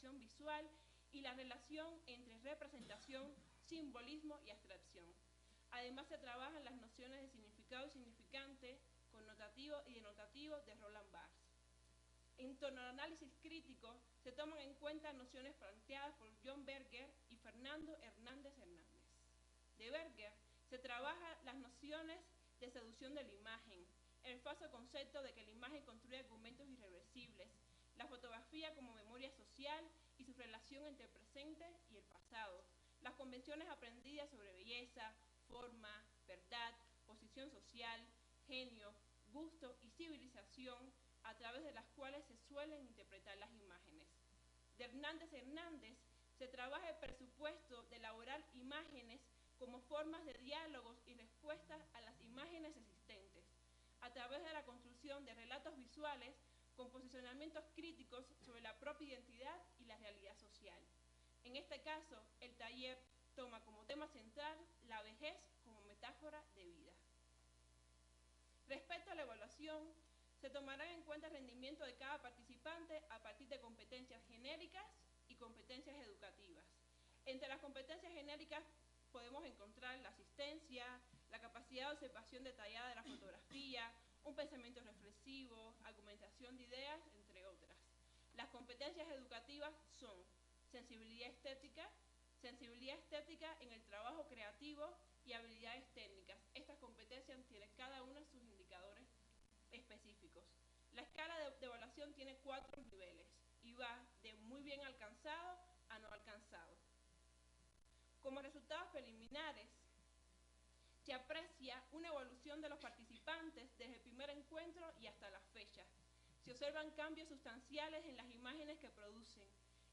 comunicación visual y la relación entre representación, simbolismo y abstracción. Además se trabajan las nociones de significado y significante, connotativo y denotativo de Roland Barthes. En torno al análisis crítico se toman en cuenta nociones planteadas por John Berger y Fernando Hernández Hernández. De Berger se trabaja las nociones de seducción de la imagen, el falso concepto de que la imagen construye argumentos irreversibles, la fotografía como memoria social y su relación entre el presente y el pasado, las convenciones aprendidas sobre belleza, forma, verdad, posición social, genio, gusto y civilización, a través de las cuales se suelen interpretar las imágenes. De Hernández Hernández se trabaja el presupuesto de elaborar imágenes como formas de diálogos y respuestas a las imágenes existentes, a través de la construcción de relatos visuales con posicionamientos críticos sobre la propia identidad y la realidad social. En este caso, el taller toma como tema central la vejez como metáfora de vida. Respecto a la evaluación, se tomará en cuenta el rendimiento de cada participante a partir de competencias genéricas y competencias educativas. Entre las competencias genéricas podemos encontrar la asistencia, la capacidad de observación detallada de la fotografía, un pensamiento reflexivo, argumentación de ideas, entre otras. Las competencias educativas son sensibilidad estética en el trabajo creativo y habilidades técnicas. Estas competencias tienen cada una sus indicadores específicos. La escala de evaluación tiene 4 niveles y va de muy bien alcanzado a no alcanzado. Como resultados preliminares, se aprecia una evolución de los participantes desde el primer encuentro y hasta la fecha. Se observan cambios sustanciales en las imágenes que producen.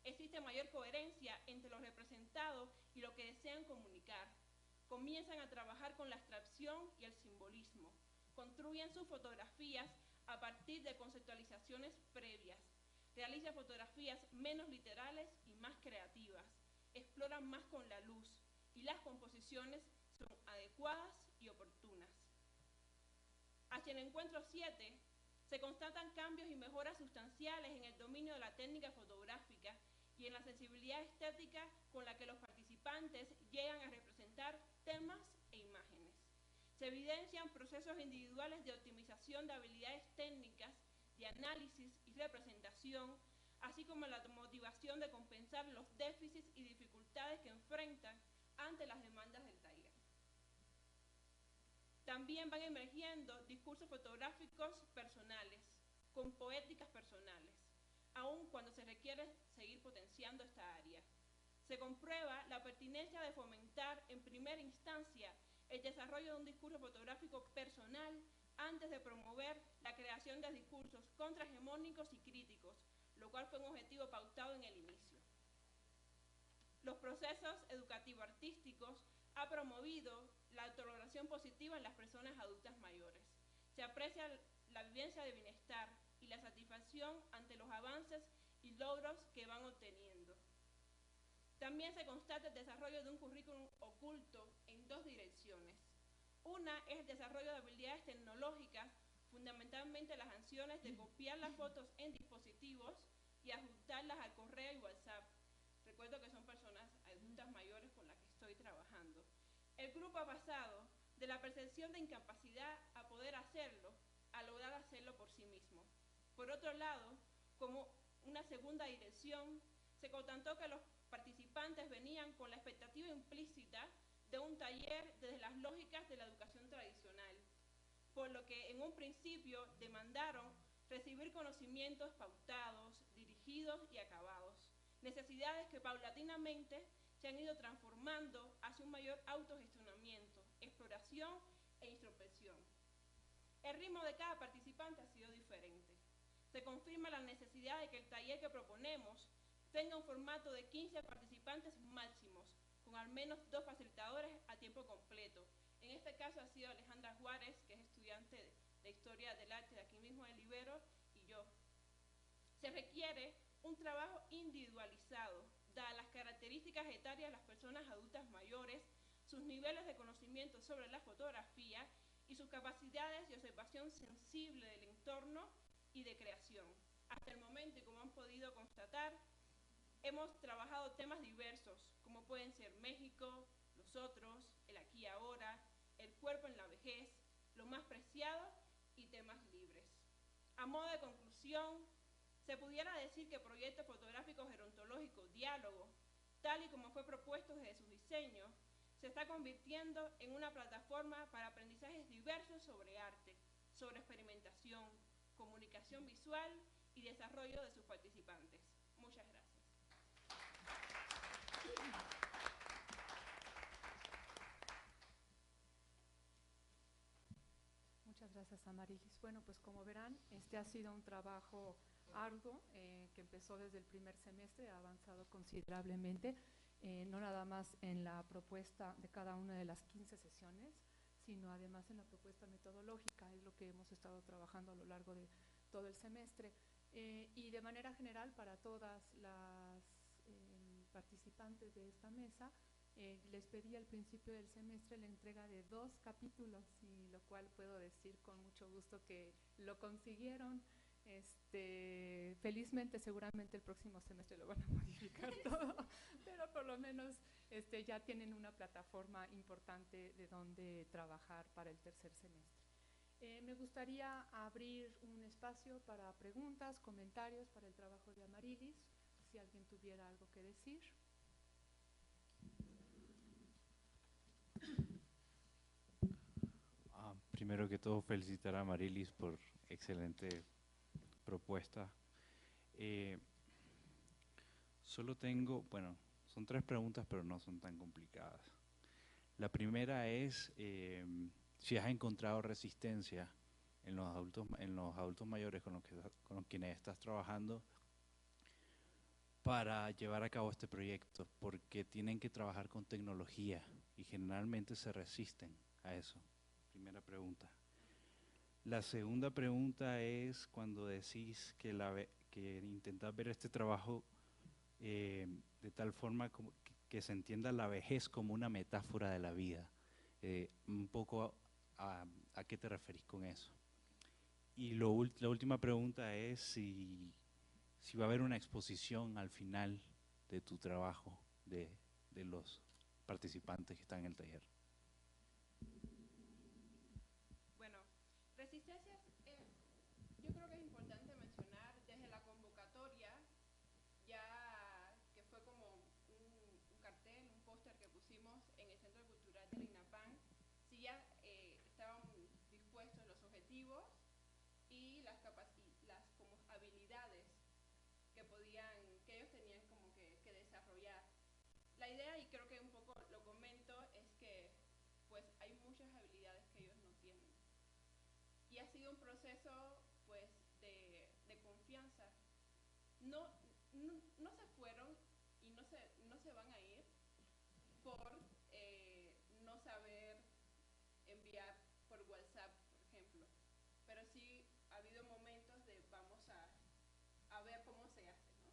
Existe mayor coherencia entre lo representado y lo que desean comunicar. Comienzan a trabajar con la abstracción y el simbolismo. Construyen sus fotografías a partir de conceptualizaciones previas. Realizan fotografías menos literales y más creativas. Exploran más con la luz y las composiciones son adecuadas y oportunas. Hacia el encuentro 7 se constatan cambios y mejoras sustanciales en el dominio de la técnica fotográfica y en la sensibilidad estética con la que los participantes llegan a representar temas e imágenes. Se evidencian procesos individuales de optimización de habilidades técnicas, de análisis y representación, así como la motivación de compensar los déficits y dificultades que enfrentan ante las demandas del taller. También van emergiendo discursos fotográficos personales, con poéticas personales, aun cuando se requiere seguir potenciando esta área. Se comprueba la pertinencia de fomentar en primera instancia el desarrollo de un discurso fotográfico personal antes de promover la creación de discursos contrahegemónicos y críticos, lo cual fue un objetivo pautado en el inicio. Los procesos educativo-artísticos han promovido la autovaloración positiva en las personas adultas mayores. Se aprecia la vivencia de bienestar y la satisfacción ante los avances y logros que van obteniendo. También se constata el desarrollo de un currículum oculto en 2 direcciones. Una es el desarrollo de habilidades tecnológicas, fundamentalmente las acciones de copiar las fotos en dispositivos y ajustarlas al correo y WhatsApp. Recuerdo que son personas adultas mayores con las que estoy trabajando. El grupo ha pasado de la percepción de incapacidad a poder hacerlo, a lograr hacerlo por sí mismo. Por otro lado, como una segunda dirección, se constató que los participantes venían con la expectativa implícita de un taller desde las lógicas de la educación tradicional, por lo que en un principio demandaron recibir conocimientos pautados, dirigidos y acabados, necesidades que paulatinamente se han ido transformando hacia un mayor autogestionamiento, exploración e introspección. El ritmo de cada participante ha sido diferente. Se confirma la necesidad de que el taller que proponemos tenga un formato de 15 participantes máximos, con al menos 2 facilitadores a tiempo completo. En este caso ha sido Alejandra Juárez, que es estudiante de Historia del Arte de aquí mismo en Ibero, y yo. Se requiere un trabajo individualizado, dadas las características etarias de las personas adultas mayores, sus niveles de conocimiento sobre la fotografía y sus capacidades de observación sensible del entorno y de creación. Hasta el momento, y como han podido constatar, hemos trabajado temas diversos, como pueden ser México, los otros, el aquí y ahora, el cuerpo en la vejez, lo más preciado y temas libres. A modo de conclusión, se pudiera decir que Proyecto Fotográfico Gerontológico Diálogo, tal y como fue propuesto desde su diseño, se está convirtiendo en una plataforma para aprendizajes diversos sobre arte, sobre experimentación, comunicación visual y desarrollo de sus participantes. Muchas gracias. Muchas gracias, Amarilis. Bueno, pues como verán, este ha sido un trabajo arduo que empezó desde el primer semestre, ha avanzado considerablemente, no nada más en la propuesta de cada una de las 15 sesiones, sino además en la propuesta metodológica, es lo que hemos estado trabajando a lo largo de todo el semestre. Y de manera general, para todas las participantes de esta mesa, les pedí al principio del semestre la entrega de 2 capítulos, y lo cual puedo decir con mucho gusto que lo consiguieron. Felizmente, seguramente el próximo semestre lo van a modificar todo, pero por lo menos ya tienen una plataforma importante de donde trabajar para el tercer semestre. Me gustaría abrir un espacio para preguntas, comentarios para el trabajo de Amarilis, si alguien tuviera algo que decir. Primero que todo, felicitar a Amarilis por excelente propuesta. Solo tengo, bueno, son 3 preguntas, pero no son tan complicadas. La primera es si has encontrado resistencia en los adultos mayores con los quienes estás trabajando para llevar a cabo este proyecto, porque tienen que trabajar con tecnología y generalmente se resisten a eso. Primera pregunta. La segunda pregunta es cuando decís que intentás ver este trabajo de tal forma que se entienda la vejez como una metáfora de la vida. Un poco a qué te referís con eso. Y la última pregunta es si va a haber una exposición al final de tu trabajo, de los participantes que están en el taller. Bueno, resistencias, yo creo que es importante mencionar desde la convocatoria, ya que fue como un cartel, un póster que pusimos en el Centro Cultural del INAPAN, sí ya estaban dispuestos los objetivos y las como habilidades que ellos tenían como que desarrollar. La idea, y creo que un poco lo comento, es que pues hay muchas habilidades que ellos no tienen. Y ha sido un proceso pues de confianza. No se fueron y no se van a ir por no saber enviar por WhatsApp, por ejemplo. Pero sí ha habido momentos de vamos a ver cómo se hace, ¿no?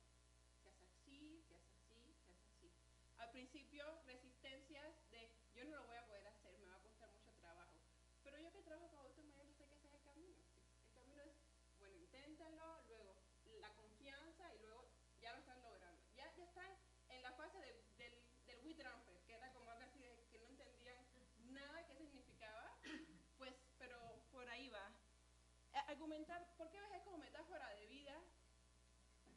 Se hace así, se hace así, se hace así. Al principio, resistencias de yo no lo voy a poder hacer, me va a costar mucho trabajo. Pero yo que trabajo con adultos mayores sé que ese es el camino. El camino es, bueno, inténtalo, luego la confianza y luego ya lo están logrando. Ya están en la fase del WeTransfer, que era como algo así de que no entendían nada qué significaba, pues, pero por ahí va. Argumentar, ¿por qué vejez como metáfora de vida?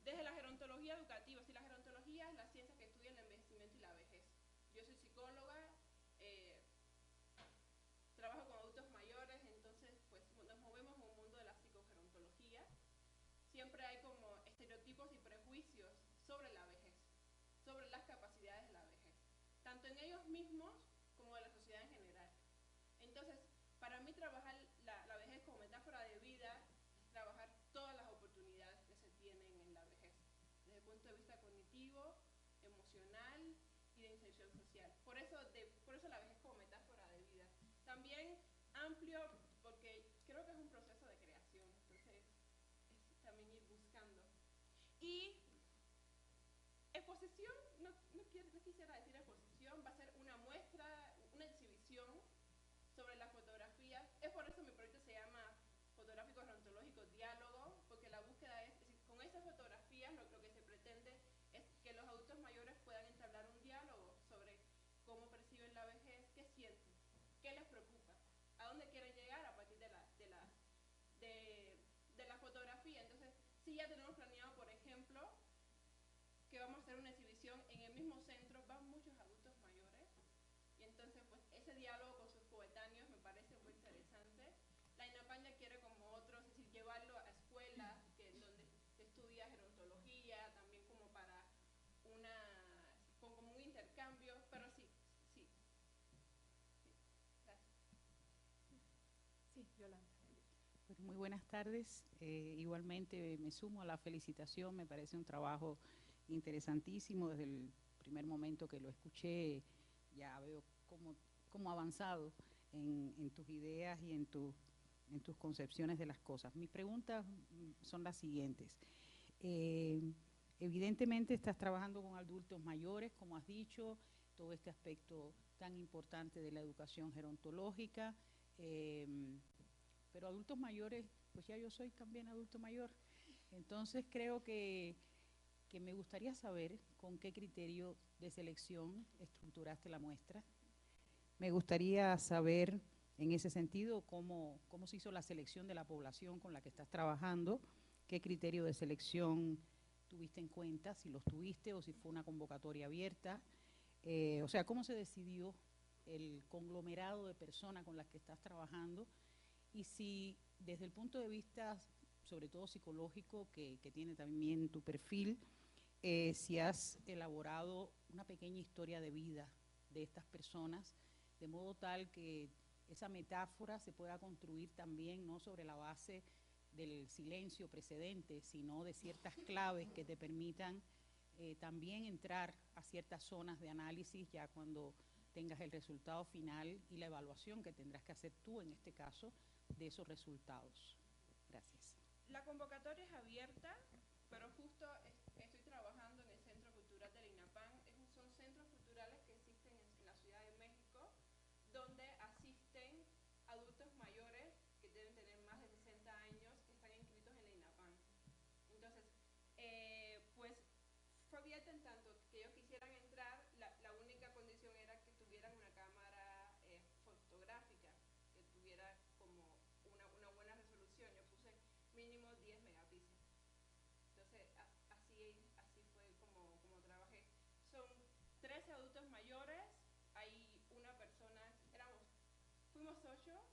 Desde la gerontología educativa, si la gerontología es la ciencia que estudia el envejecimiento y la vejez. Yo soy psicóloga, trabajo con adultos mayores, entonces pues nos movemos en un mundo de la psicogerontología. Siempre hay como estereotipos y prejuicios sobre la vejez, sobre las capacidades de la vejez, tanto en ellos mismos como en la sociedad en general. Entonces, para mí trabajar la vejez como metáfora de vida es trabajar todas las oportunidades que se tienen en la vejez, desde el punto de vista cognitivo, emocional y de inserción social. Por eso la vejez como metáfora de vida. También amplio, porque creo que es un proceso de creación, entonces es también ir buscando. Y exposición, no quisiera decir exposición, va a ser una muestra, una exhibición sobre las fotografías. Es por eso mi proyecto se llama Fotográfico Gerontológico Diálogo, porque la búsqueda es decir, con esas fotografías lo que se pretende es que los ya tenemos planeado, por ejemplo, que vamos a hacer una exhibición en el mismo centro, van muchos adultos mayores, y entonces pues ese diálogo con sus coetáneos me parece muy interesante. La INAPAN ya quiere como otros, es decir, llevarlo a escuelas donde se estudia gerontología, también como para como un intercambio, pero sí, gracias. Sí, Yolanda. Bueno, muy buenas tardes. Igualmente me sumo a la felicitación, me parece un trabajo interesantísimo. Desde el primer momento que lo escuché, ya veo cómo ha avanzado en tus ideas y en tus concepciones de las cosas. Mis preguntas son las siguientes. Evidentemente estás trabajando con adultos mayores, como has dicho, todo este aspecto tan importante de la educación gerontológica, pero adultos mayores, pues ya yo soy también adulto mayor. Entonces creo que me gustaría saber con qué criterio de selección estructuraste la muestra. Me gustaría saber en ese sentido cómo se hizo la selección de la población con la que estás trabajando, qué criterio de selección tuviste en cuenta, si los tuviste o si fue una convocatoria abierta. O sea, cómo se decidió el conglomerado de personas con las que estás trabajando, y si desde el punto de vista, sobre todo psicológico, que tiene también tu perfil, si has elaborado una pequeña historia de vida de estas personas, de modo tal que esa metáfora se pueda construir también no sobre la base del silencio precedente, sino de ciertas claves que te permitan también entrar a ciertas zonas de análisis ya cuando tengas el resultado final y la evaluación que tendrás que hacer tú, en este caso, de esos resultados. Gracias. La convocatoria es abierta, pero justo estoy trabajando en el Centro Cultural del INAPAN. Son centros culturales que existen en la Ciudad de México, donde asisten adultos mayores que deben tener más de 60 años, que están inscritos en el INAPAN. Entonces, pues fue abierta en tanto que ellos quisieran entrar. La única condición era que tuvieran una cámara fotográfica, que tuviera como una buena resolución. Yo puse mínimo 10 megapíxeles. Entonces, así fue como trabajé. Son 13 adultos mayores, hay una persona, fuimos 8,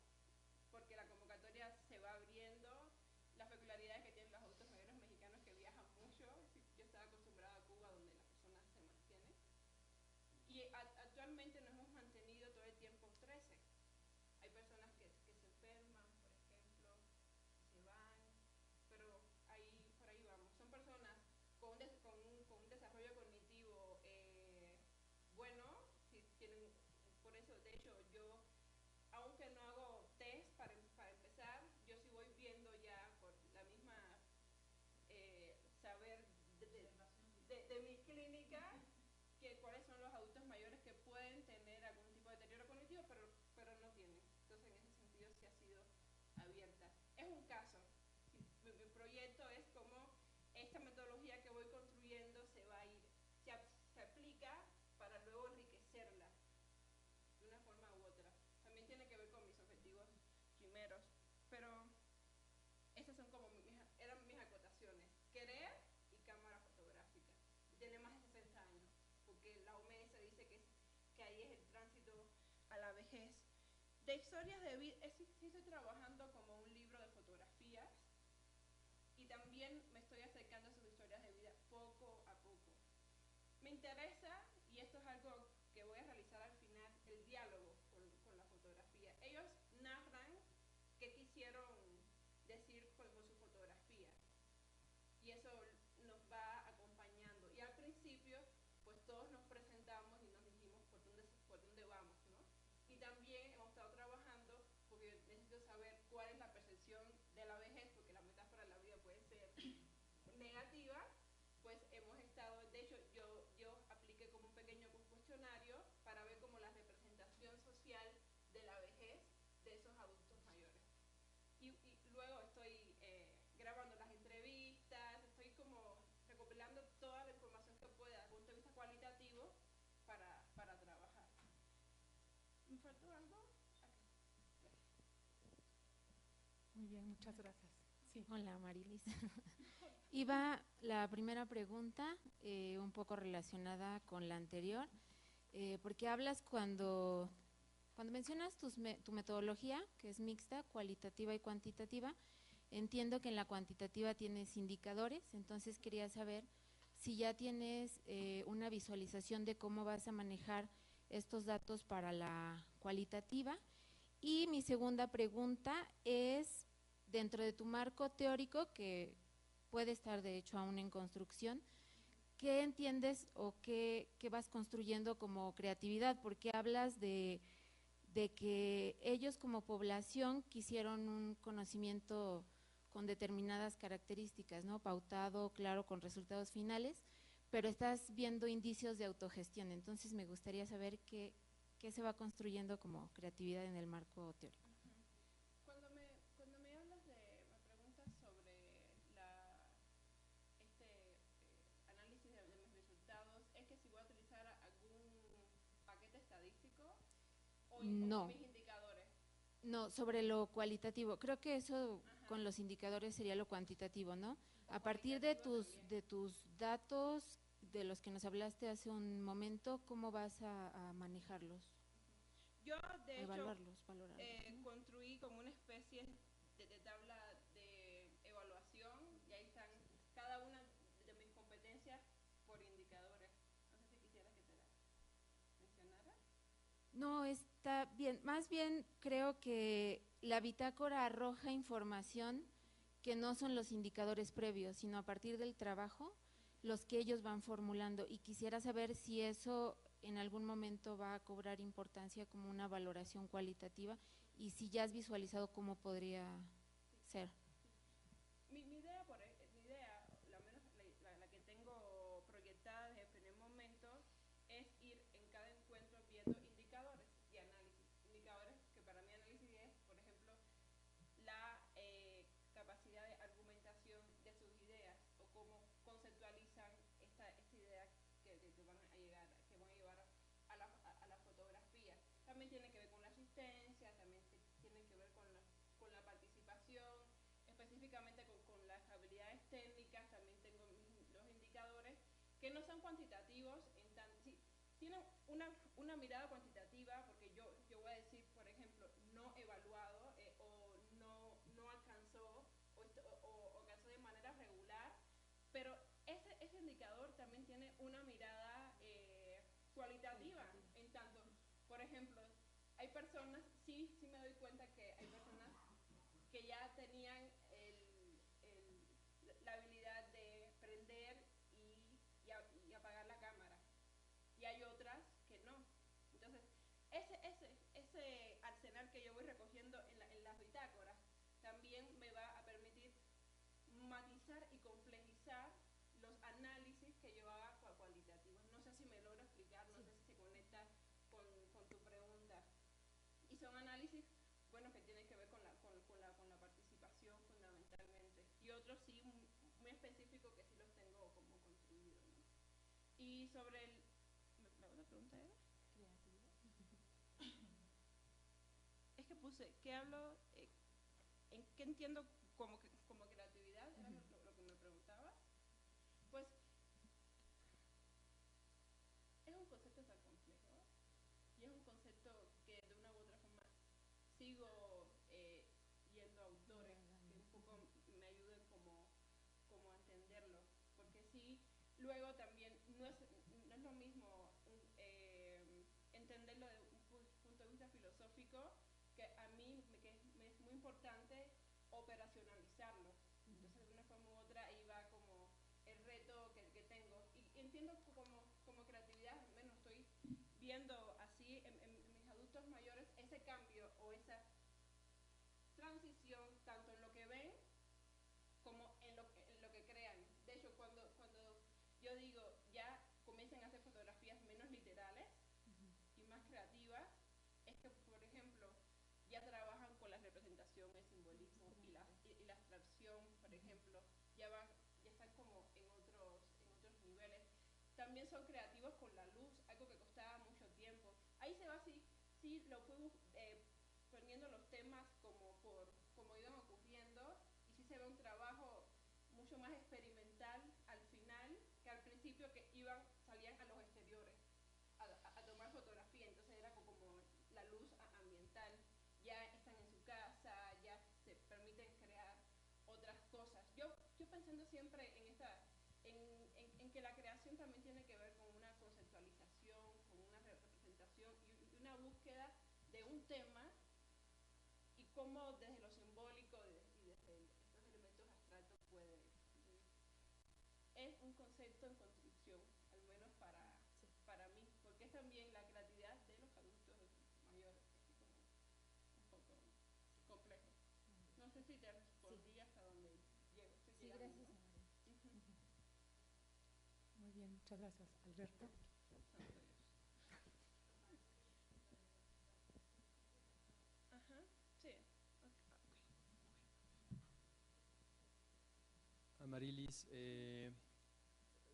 porque la convocatoria se va abriendo. Las peculiaridades que tienen los adultos mayores mexicanos que viajan mucho. Yo estaba acostumbrada a Cuba, donde las personas se mantienen. Y actualmente nos hemos mantenido todo el tiempo 13. Hay personas que se enferman, por ejemplo, se van, pero por ahí vamos. Son personas con un desarrollo cognitivo bueno, si tienen, por eso, de hecho, yo, aunque no hago test para empezar, yo sí voy viendo ya por la misma saber de mi clínica cuáles son los adultos mayores que pueden tener algún tipo de deterioro cognitivo, pero no tienen. Entonces, en ese sentido sí ha sido abierta. Es un caso. Mi proyecto es como esta metodología que voy construyendo se aplica para luego enriquecerla de una forma u otra. También tiene que ver con mis objetivos primeros, pero esas son como eran mis acotaciones. Querer y cámara fotográfica. Tiene más de 60 años, porque la OMS dice que ahí es el tránsito a la vejez. De historias de vida, sí estoy trabajando como un libro de fotografías, y también me estoy acercando a sus historias de vida poco a poco. Me interesa, y esto es algo que voy a realizar al final, el diálogo con la fotografía. Ellos narran qué quisieron decir con su fotografía, y eso nos va acompañando. Y al principio, pues todos nos presentamos y nos dijimos por dónde vamos, ¿no? Y también hemos estado trabajando, porque necesito saber cuál es la percepción de la vejez, porque la metáfora de la vida puede ser negativa. Pues hemos estado, de hecho, yo apliqué como un pequeño cuestionario para ver como la representación social de la vejez de esos adultos mayores. Y luego estoy grabando las entrevistas, estoy como recopilando toda la información que pueda desde el punto de vista cualitativo para trabajar. ¿Me faltó algo? Muy bien, muchas gracias. Sí. Hola, Marilis. Iba la primera pregunta, un poco relacionada con la anterior, porque hablas cuando mencionas tu metodología, que es mixta, cualitativa y cuantitativa. Entiendo que en la cuantitativa tienes indicadores, entonces quería saber si ya tienes una visualización de cómo vas a manejar estos datos para la cualitativa. Y mi segunda pregunta es, dentro de tu marco teórico, que puede estar de hecho aún en construcción, ¿qué entiendes o qué vas construyendo como creatividad? Porque hablas de que ellos como población quisieron un conocimiento con determinadas características, ¿no? Pautado, claro, con resultados finales, pero estás viendo indicios de autogestión. Entonces me gustaría saber qué se va construyendo como creatividad en el marco teórico. Cuando me hablas me preguntas sobre análisis de mis resultados, ¿es que si voy a utilizar algún paquete estadístico o No. mis indicadores? No, sobre lo cualitativo. Creo que eso Ajá. con los indicadores sería lo cuantitativo, ¿no? O A partir de cualitativo de tus datos, de los que nos hablaste hace un momento, ¿cómo vas a manejarlos? Yo, de hecho, Evaluarlos, valorarlos. ¿No? construí como una especie de tabla de evaluación y ahí están cada una de mis competencias por indicadores. No sé si quisieras que te la mencionara. No, está bien. Más bien creo que la bitácora arroja información que no son los indicadores previos, sino a partir del trabajo, los que ellos van formulando. Y quisiera saber si eso en algún momento va a cobrar importancia como una valoración cualitativa y si ya has visualizado cómo podría ser. Mi idea, la menos la que tengo proyectada desde el primer momento, es ir en cada encuentro viendo indicadores y análisis. Indicadores que para mí análisis es, por ejemplo, la capacidad de argumentación de sus ideas o cómo conceptualizan esta idea que van a llevar a la fotografía. También tiene que ver con la asistencia, también tiene que ver con la participación, específicamente con las habilidades técnicas. También tengo los indicadores que no son cuantitativos, tienen una mirada cuantitativa, porque yo voy a decir, por ejemplo, no evaluado o no alcanzó o alcanzó de manera regular, pero ese indicador también tiene una mirada cualitativa, en tanto, por ejemplo, hay personas, sí me doy cuenta que hay personas que ya tenían la habilidad de prender y apagar la cámara, y hay otras que no. Entonces, ese arsenal que yo voy recogiendo en las bitácoras también me va a permitir matizar y complejizar los análisis que yo haga cualitativos. No sé si me logro explicar, no sé si se conecta con tu pregunta. Y son análisis, bueno, que tienen que ver con la participación fundamentalmente. Y otros sí, muy específicos, que sí los tengo como construidos, ¿no? Y sobre ¿la otra pregunta era? Es que puse, ¿qué hablo? ¿En qué entiendo como creatividad? ¿Era lo que me preguntabas? Pues es un concepto tan complejo y es un concepto que de una u otra forma sigo yendo a autores que un poco me ayuden como a entenderlo, porque sí, luego también no es lo mismo entenderlo de un punto de vista filosófico, que a mí me es muy importante operacionalizarlo. Entonces, de una forma u otra, ahí va como el reto que tengo. Y entiendo como creatividad, al menos estoy viendo así en mis adultos mayores ese cambio o esa transición, tanto en lo que ven como en lo que crean. De hecho, cuando yo digo ya comiencen a hacer fotografías menos literales y más creativas, es que, por ejemplo, ya trabajan con la representación, el simbolismo y la abstracción, por ejemplo, ya están como en otros niveles. También son creativos con la luz, algo que costaba mucho tiempo. Ahí se va, sí lo fuimos poniendo los temas como iban ocurriendo, y sí se ve un trabajo siempre en que la creación también tiene que ver con una conceptualización, con una representación y una búsqueda de un tema y cómo desde lo simbólico y desde estos elementos abstractos puede. Es un concepto en construcción, al menos para mí, porque es también la creatividad de los adultos mayores, así como un poco complejo. No sé si te respondí hasta donde llego. Sí, gracias, Ana. Muy bien, muchas gracias. Alberto. Ajá, sí. Amarilis,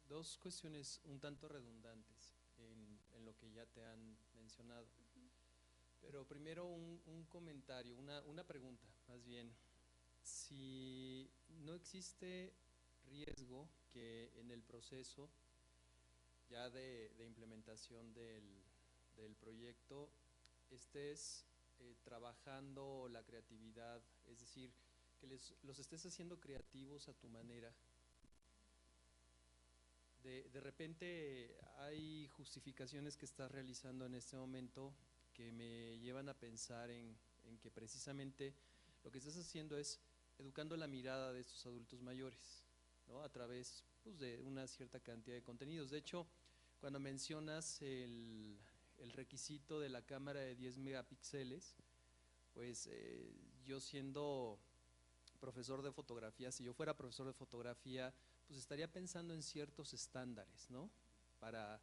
dos cuestiones un tanto redundantes en lo que ya te han mencionado. Pero primero un comentario, una pregunta, más bien. Si no existe riesgo que en el proceso ya de implementación del proyecto estés trabajando la creatividad, es decir, que los estés haciendo creativos a tu manera. De repente hay justificaciones que estás realizando en este momento que me llevan a pensar en que precisamente lo que estás haciendo es educando la mirada de estos adultos mayores, ¿no? A través, pues, de una cierta cantidad de contenidos. De hecho, cuando mencionas el requisito de la cámara de 10 megapíxeles, pues yo siendo profesor de fotografía, si yo fuera profesor de fotografía, pues estaría pensando en ciertos estándares, ¿no? Para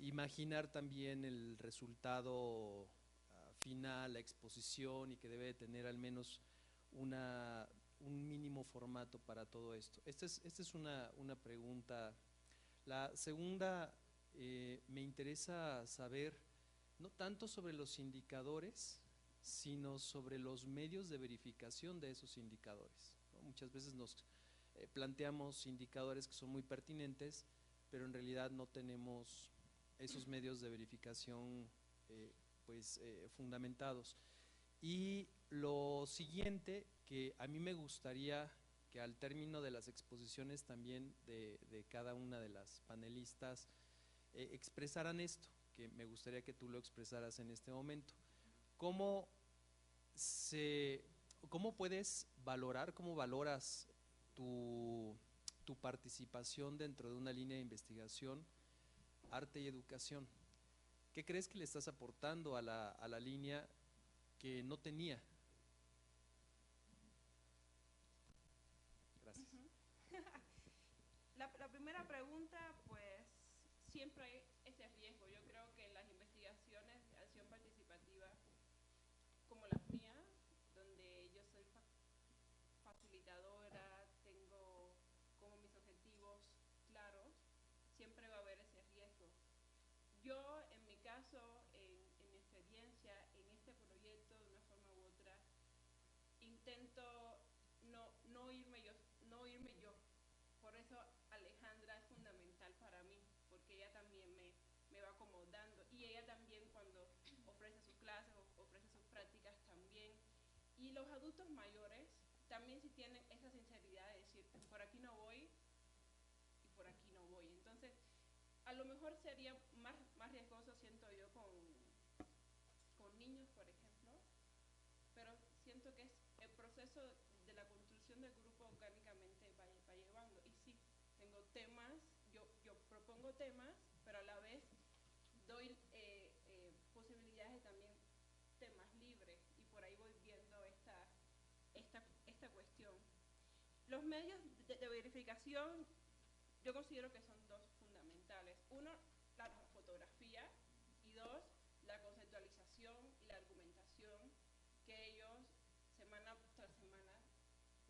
imaginar también el resultado final, la exposición, y que debe de tener al menos un mínimo formato para todo esto. Esta es una pregunta. La segunda, me interesa saber, no tanto sobre los indicadores, sino sobre los medios de verificación de esos indicadores, ¿no? Muchas veces nos planteamos indicadores que son muy pertinentes, pero en realidad no tenemos esos medios de verificación fundamentados. Y lo siguiente, que a mí me gustaría que al término de las exposiciones también de cada una de las panelistas expresaran esto, que me gustaría que tú lo expresaras en este momento. ¿Cómo puedes valorar, cómo valoras tu participación dentro de una línea de investigación, arte y educación? ¿Qué crees que le estás aportando a la línea que no tenía? Gracias. La primera pregunta, pues siempre hay ese riesgo. Yo creo que en las investigaciones de acción participativa, como las mías, donde yo soy facilitadora, tengo como mis objetivos claros, siempre va a haber ese riesgo. Yo, en mi caso, en mi experiencia, en este proyecto, de una forma u otra, intento no irme yo. Por eso Alejandra es fundamental para mí, porque ella también me va acomodando, y ella también cuando ofrece sus clases, ofrece sus prácticas también. Y los adultos mayores también sí tienen esa sinceridad de decir, por aquí no voy y por aquí no voy. Entonces, a lo mejor sería más riesgoso, siento yo, con niños, por ejemplo, pero siento que es el proceso de la construcción del grupo orgánicamente va llevando. Y sí, tengo temas, yo propongo temas, pero a la vez doy posibilidades de también temas libres, y por ahí voy viendo esta cuestión. Los medios de verificación, yo considero que son dos fundamentales. Uno, la fotografía, y dos, la conceptualización y la argumentación que ellos semana tras semana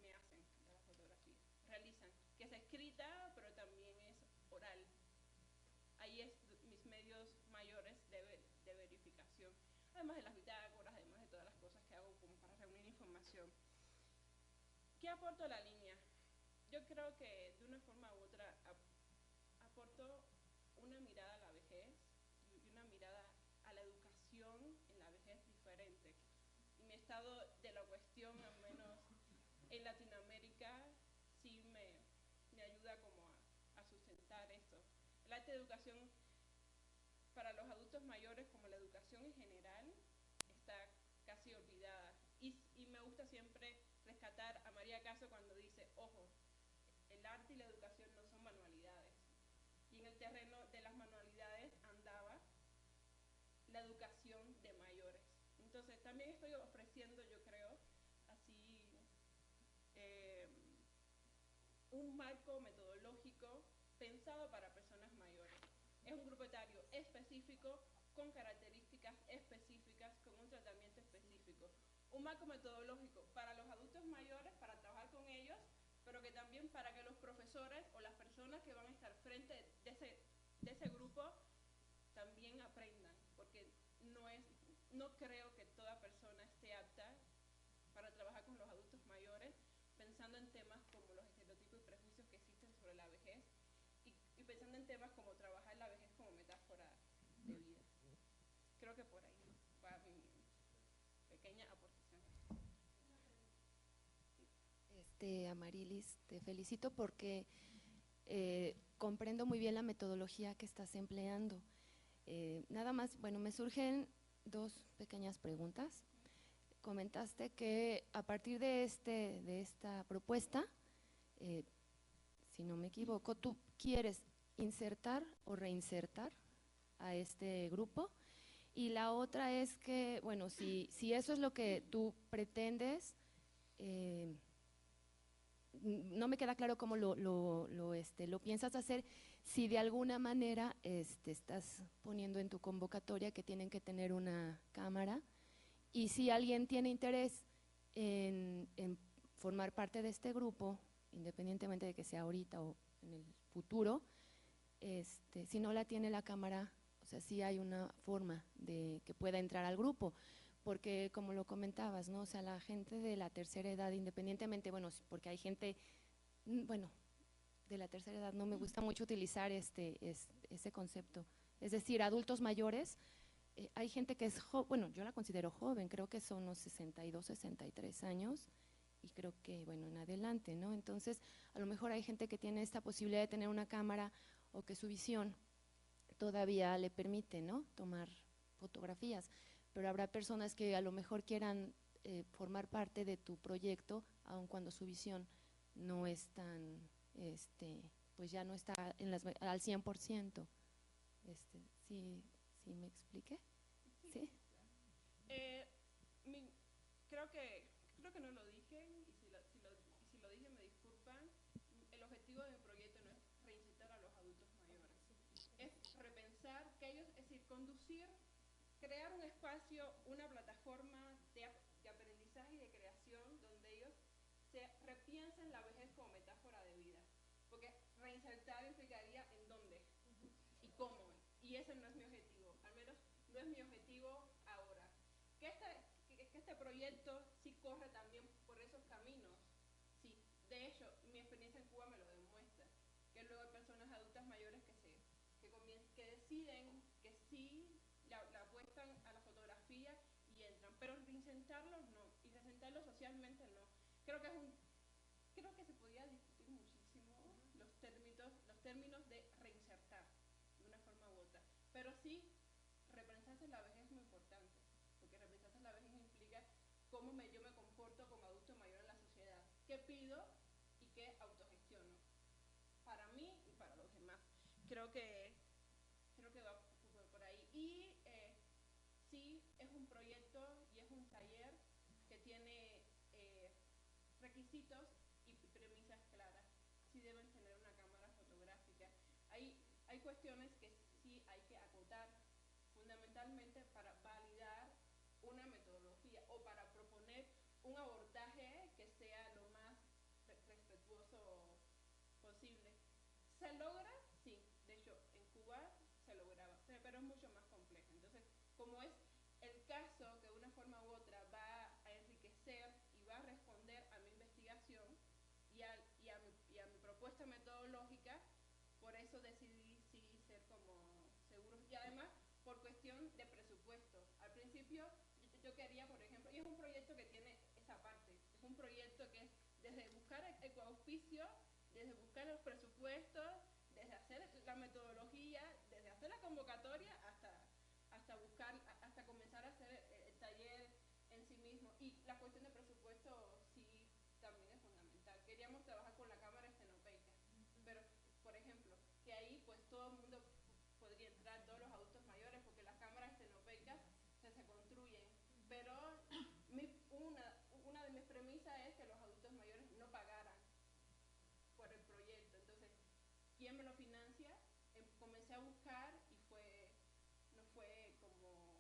me hacen de la fotografía, realizan, que es escrita, pero también es oral. Ahí es mis medios mayores de verificación, además de las bitácoras, además de todas las cosas que hago como para reunir información. ¿Qué aporto a la línea? Yo creo que de una forma u otra aporto una mirada a la vejez y una mirada a la educación en la vejez diferente. Y mi estado de la cuestión, al menos en Latinoamérica, sí me de educación para los adultos mayores, como la educación en general, está casi olvidada. Y me gusta siempre rescatar a María Caso cuando dice, ojo, el arte y la educación no son manualidades. Y en el terreno de las manualidades andaba la educación de mayores. Entonces, también estoy ofreciendo, yo creo, así, un marco metodológico pensado para personas mayores. Es un grupo etario específico, con características específicas, con un tratamiento específico. Un marco metodológico para los adultos mayores, para trabajar con ellos, pero que también para que los profesores o las personas que van a estar frente de ese grupo también aprendan, porque no creo que toda persona esté apta para trabajar con los adultos mayores, pensando en temas como los estereotipos y prejuicios que existen sobre la vejez y pensando en temas como trabajar la vejez como metáfora de vida. Creo que por ahí va mi pequeña aportación. Amarilis, te felicito porque comprendo muy bien la metodología que estás empleando. Nada más, bueno, me surgen dos pequeñas preguntas. Comentaste que a partir de esta propuesta, si no me equivoco, tú quieres insertar o reinsertar a este grupo. Y la otra es que, bueno, si eso es lo que tú pretendes, no me queda claro cómo lo piensas hacer, si de alguna manera estás poniendo en tu convocatoria que tienen que tener una cámara, y si alguien tiene interés en formar parte de este grupo, independientemente de que sea ahorita o en el futuro, si no la tiene la cámara, o sea, sí hay una forma de que pueda entrar al grupo, porque como lo comentabas, ¿no? O sea, la gente de la tercera edad, independientemente, bueno, porque hay gente, bueno, de la tercera edad, no me gusta mucho utilizar ese concepto, es decir, adultos mayores, hay gente que es joven, bueno, yo la considero joven, creo que son unos 62, 63 años, y creo que, bueno, en adelante, ¿no? Entonces, a lo mejor hay gente que tiene esta posibilidad de tener una cámara o que su visión todavía le permite, ¿no?, tomar fotografías, pero habrá personas que a lo mejor quieran formar parte de tu proyecto, aun cuando su visión no es tan, pues ya no está al 100%. ¿Sí me expliqué? ¿Sí? Creo que no lo dije, y si lo dije me disculpan. El objetivo de mi proyecto no es reinsertar a los adultos mayores, es repensar que ellos, es decir, crear un espacio, una plataforma de aprendizaje y de creación donde ellos se repiensen la vejez como metáfora de vida, porque reinsertar implicaría en dónde y cómo, y ese no es mi objetivo, al menos no es mi objetivo ahora. Que este proyecto sí corre también por esos caminos, sí, de hecho mi experiencia en Cuba me lo demuestra, que luego hay personas adultas mayores que deciden que sí la apuestan a la fotografía y entran, pero reinsertarlos no, y reinsertarlos socialmente no. Creo que se podía discutir muchísimo los términos de reinsertar de una forma u otra, pero sí repensarse la vejez es muy importante, porque repensarse la vejez implica cómo yo me comporto como adulto mayor en la sociedad, qué pido y qué autogestiono para mí y para los demás. Creo que va por ahí. Y sí, es un proyecto y es un taller que tiene requisitos y premisas claras. Sí deben tener una cámara fotográfica. Hay cuestiones que sí hay que acotar, fundamentalmente para validar una metodología o para proponer un abordaje que sea lo más respetuoso posible. ¿Se logra? Sí. De hecho, en Cuba se lograba, pero es mucho más complejo. Entonces, como es el caso que de una forma u otra va a enriquecer y va a responder a mi investigación y a mi propuesta metodológica, por eso decidí sí ser como seguros. Y además, por cuestión de presupuesto. Al principio, yo quería, por ejemplo, y es un proyecto que tiene esa parte, es un proyecto que es desde buscar el coauspicio, desde buscar los presupuestos, desde hacer la metodología, convocatoria hasta buscar, hasta comenzar a hacer el taller en sí mismo. Y la cuestión de presupuesto sí también es fundamental. Queríamos trabajar con la cámara estenopeica, pero, por ejemplo, que ahí pues todo el mundo podría entrar, todos los adultos mayores, porque las cámaras estenopeicas se construyen, pero una de mis premisas es que los adultos mayores no pagaran por el proyecto. Entonces, ¿quién me lo financia? Comencé a buscar y no fue como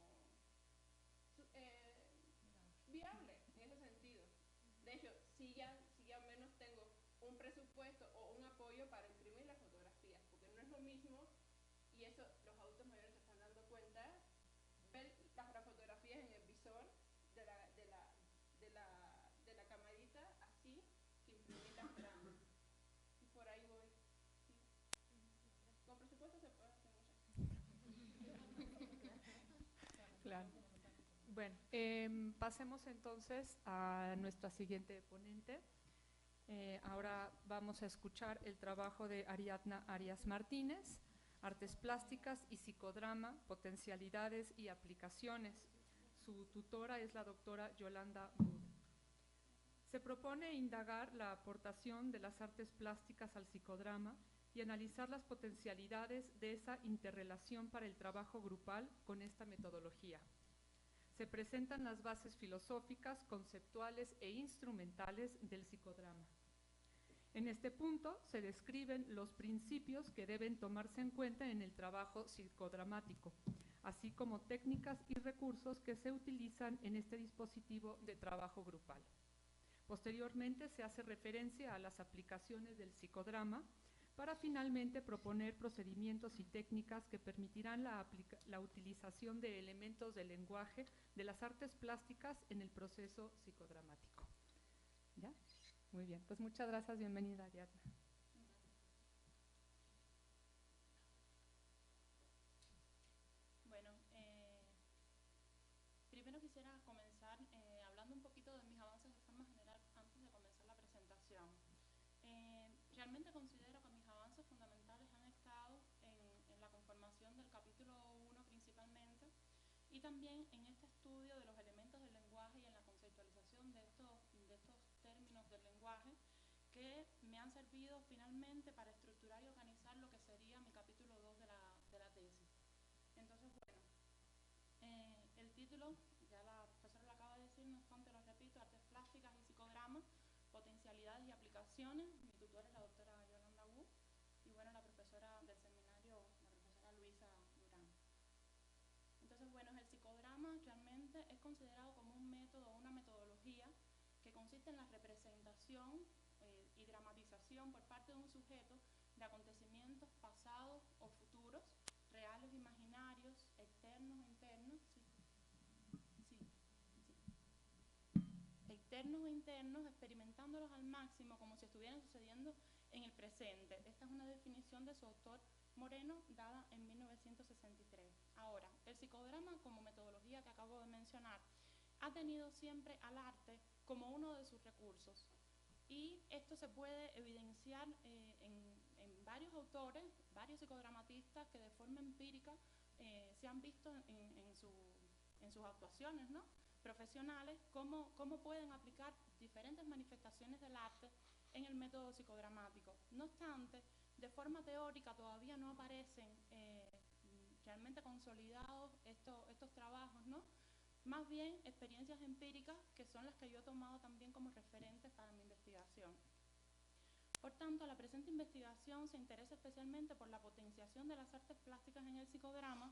viable en ese sentido. De hecho, si ya al menos tengo un presupuesto o un apoyo para imprimir las fotografías, porque no es lo mismo, y eso los adultos mayores se están dando cuenta, ver las fotografías en el visor de la camarita así, que imprimirlas grandes. Y por ahí voy. Sí. Con presupuesto se puede hacer muchas cosas. Claro. Bueno, pasemos entonces a nuestra siguiente ponente. Ahora vamos a escuchar el trabajo de Ariadna Arias Martínez, Artes Plásticas y Psicodrama, Potencialidades y Aplicaciones. Su tutora es la doctora Yolanda Wood. Se propone indagar la aportación de las artes plásticas al psicodrama y analizar las potencialidades de esa interrelación para el trabajo grupal con esta metodología. Se presentan las bases filosóficas, conceptuales e instrumentales del psicodrama. En este punto se describen los principios que deben tomarse en cuenta en el trabajo psicodramático, así como técnicas y recursos que se utilizan en este dispositivo de trabajo grupal. Posteriormente se hace referencia a las aplicaciones del psicodrama para finalmente proponer procedimientos y técnicas que permitirán la utilización de elementos del lenguaje de las artes plásticas en el proceso psicodramático. ¿Ya? Muy bien, pues muchas gracias, bienvenida, Ariadna. Bueno, primero quisiera comenzar hablando un poquito de mis avances de forma general antes de comenzar la presentación. Realmente considero que mis avances fundamentales han estado en la conformación del capítulo 1 principalmente, y también en este estudio de los elementos del lenguaje y en la conceptualización de estos términos del lenguaje, que me han servido finalmente para estructurar y organizar lo que sería mi capítulo 2 de la tesis. Entonces, bueno, el título, ya la profesora lo acaba de decir, no obstante lo repito: Artes Plásticas y Psicodrama, Potencialidades y Aplicaciones. Mi tutora es la doctora Yolanda Wood, y bueno, la profesora del seminario, la profesora Luisa Durán. Entonces, bueno, el psicodrama realmente es considerado como un método o una metodología que consiste en la representación y dramatización por parte de un sujeto de acontecimientos pasados o futuros, reales o imaginarios, externos o internos, externos o internos, experimentándolos al máximo como si estuvieran sucediendo en el presente. Esta es una definición de su autor Moreno, dada en 1963. Ahora, el psicodrama como metodología que acabo de mencionar ha tenido siempre al arte como uno de sus recursos, y esto se puede evidenciar en varios autores, varios psicodramatistas que de forma empírica se han visto en sus actuaciones, ¿no?, profesionales, cómo pueden aplicar diferentes manifestaciones del arte en el método psicodramático. No obstante, de forma teórica todavía no aparecen realmente consolidados estos trabajos, ¿no? Más bien experiencias empíricas, que son las que yo he tomado también como referentes para mi investigación. Por tanto, la presente investigación se interesa especialmente por la potenciación de las artes plásticas en el psicodrama,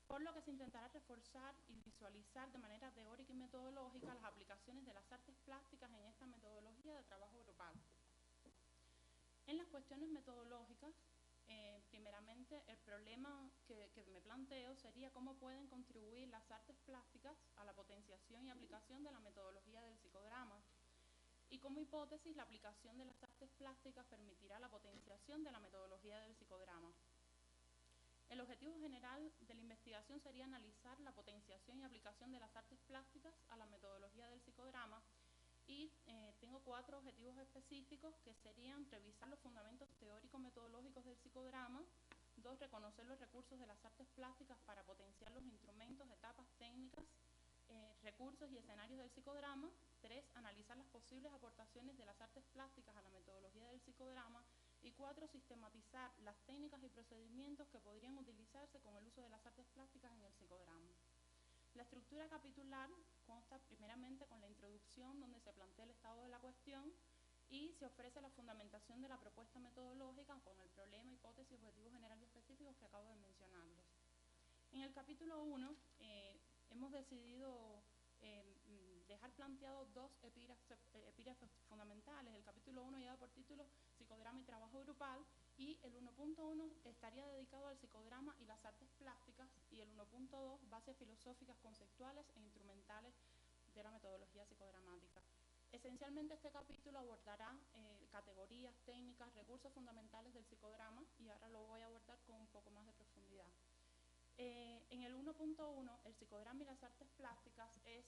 por lo que se intentará reforzar y visualizar de manera teórica y metodológica las aplicaciones de las artes plásticas en esta metodología de trabajo grupal. En las cuestiones metodológicas, primeramente el problema que me planteo sería cómo pueden contribuir las artes plásticas a la potenciación y aplicación de la metodología del psicodrama. Y como hipótesis, la aplicación de las artes plásticas permitirá la potenciación de la metodología del psicodrama. El objetivo general de la investigación sería analizar la potenciación y aplicación de las artes plásticas a la metodología del psicodrama, y tengo 4 objetivos específicos, que serían revisar los fundamentos teórico-metodológicos del psicodrama, 2, 2, reconocer los recursos de las artes plásticas para potenciar los instrumentos, etapas, técnicas, recursos y escenarios del psicodrama. 3, analizar las posibles aportaciones de las artes plásticas a la metodología del psicodrama. Y 4, sistematizar las técnicas y procedimientos que podrían utilizarse con el uso de las artes plásticas en el psicodrama. La estructura capitular consta primeramente con la introducción, donde se plantea el estado de la cuestión y se ofrece la fundamentación de la propuesta metodológica con el problema, hipótesis, objetivos generales y específicos que acabo de mencionarles. En el capítulo 1 hemos decidido dejar planteados 2 epígrafes fundamentales. El capítulo 1 lleva por título Psicodrama y trabajo grupal, y el 1.1 estaría dedicado al psicodrama y las artes plásticas, y el 1.2 bases filosóficas, conceptuales e instrumentales de la metodología psicodramática. Esencialmente este capítulo abordará categorías, técnicas, recursos fundamentales del psicodrama, y ahora lo voy a abordar con un poco más de profundidad. En el 1.1, el psicodrama y las artes plásticas es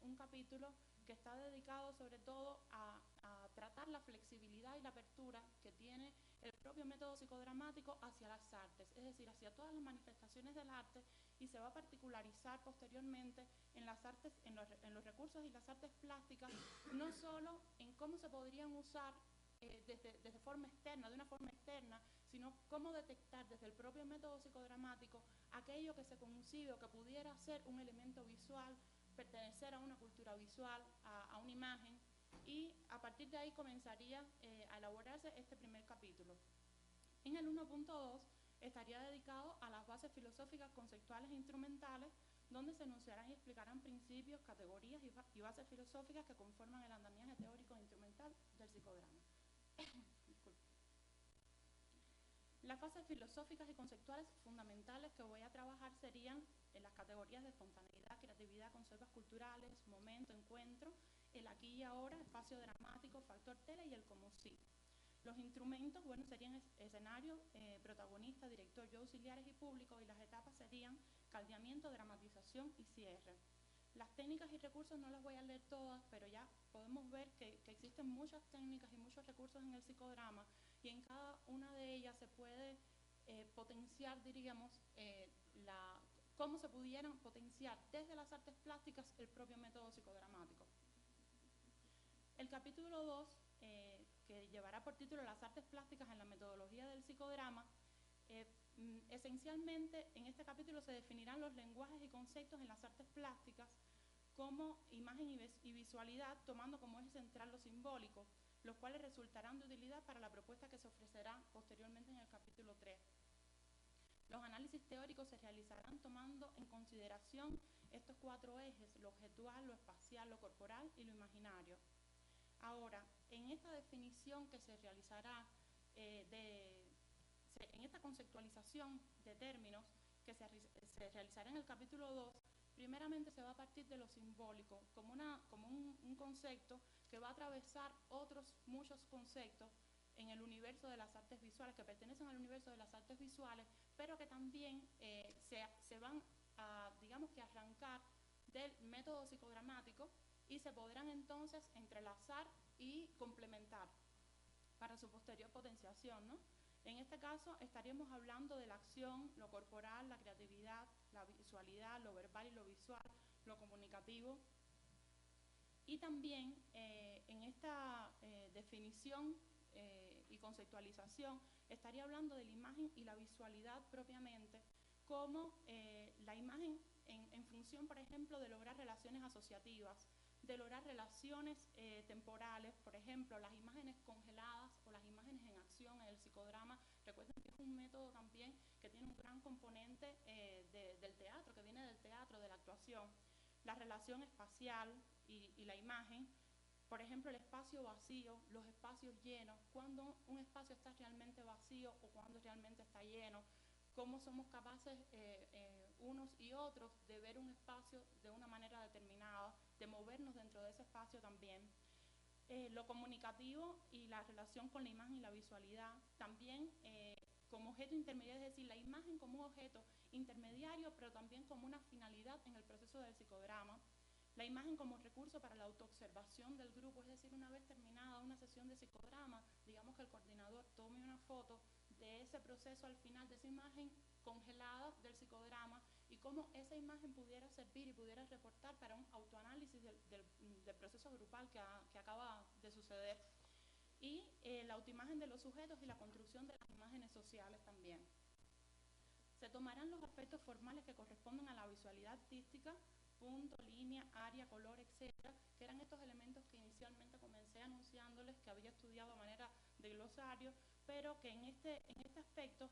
un capítulo que está dedicado sobre todo a tratar la flexibilidad y la apertura que tiene el propio método psicodramático hacia las artes, es decir, hacia todas las manifestaciones del arte, y se va a particularizar posteriormente en las artes, en los recursos y las artes plásticas, no solo en cómo se podrían usar desde forma externa, de una forma externa, sino cómo detectar desde el propio método psicodramático aquello que se concibe o que pudiera ser un elemento visual, pertenecer a una cultura visual, a una imagen, y a partir de ahí comenzaría a elaborarse este primer capítulo. En el 1.2 estaría dedicado a las bases filosóficas, conceptuales e instrumentales, donde se enunciarán y explicarán principios, categorías y bases filosóficas que conforman el andamiaje teórico e instrumental del psicodrama. Las fases filosóficas y conceptuales fundamentales que voy a trabajar serían en las categorías de espontaneidad, creatividad, conceptos culturales, momento, encuentro, el aquí y ahora, espacio dramático, factor tele y el como sí. Los instrumentos, bueno, serían escenario, protagonista, director, yo, auxiliares y público, y las etapas serían caldeamiento, dramatización y cierre. Las técnicas y recursos no las voy a leer todas, pero ya podemos ver que existen muchas técnicas y muchos recursos en el psicodrama, y en cada una de ellas se puede potenciar, diríamos, cómo se pudieran potenciar desde las artes plásticas el propio método psicodramático. El capítulo 2, que llevará por título Las artes plásticas en la metodología del psicodrama, esencialmente en este capítulo se definirán los lenguajes y conceptos en las artes plásticas como imagen y visualidad, tomando como eje central lo simbólico, los cuales resultarán de utilidad para la propuesta que se ofrecerá posteriormente en el capítulo 3. Los análisis teóricos se realizarán tomando en consideración estos 4 ejes: lo objetual, lo espacial, lo corporal y lo imaginario. Ahora, en esta definición que se realizará, en esta conceptualización de términos que se realizará en el capítulo 2, primeramente se va a partir de lo simbólico, como un concepto que va a atravesar otros muchos conceptos en el universo de las artes visuales, que pertenecen al universo de las artes visuales, pero que también se van a, digamos que, arrancar del método psicodramático y se podrán entonces entrelazar y complementar para su posterior potenciación, ¿no? En este caso estaríamos hablando de la acción, lo corporal, la creatividad, la visualidad, lo verbal y lo visual, lo comunicativo. Y también en esta definición y conceptualización estaría hablando de la imagen y la visualidad propiamente, como la imagen en función, por ejemplo, de lograr relaciones asociativas, de lograr relaciones temporales, por ejemplo, las imágenes congeladas o las imágenes en acción en el psicodrama. Recuerden que es un método también que tiene un gran componente del teatro, que viene del teatro, de la actuación. La relación espacial y la imagen, por ejemplo, el espacio vacío, los espacios llenos, cuando un espacio está realmente vacío o cuando realmente está lleno, cómo somos capaces unos y otros de ver un espacio de una manera determinada, de movernos dentro de ese espacio también. Lo comunicativo y la relación con la imagen y la visualidad, también como objeto intermediario, es decir, la imagen como un objeto intermediario, pero también como una finalidad en el proceso del psicodrama. La imagen como recurso para la autoobservación del grupo, es decir, una vez terminada una sesión de psicodrama, digamos que el coordinador tome una foto de ese proceso al final, de esa imagen congelada del psicodrama, y cómo esa imagen pudiera servir y pudiera reportar para un autoanálisis del proceso grupal que acaba de suceder, y la autoimagen de los sujetos y la construcción de las imágenes sociales también. Se tomarán los aspectos formales que corresponden a la visualidad artística, punto, línea, área, color, etcétera, que eran estos elementos que inicialmente comencé anunciándoles que había estudiado a manera de glosario, pero que en este aspecto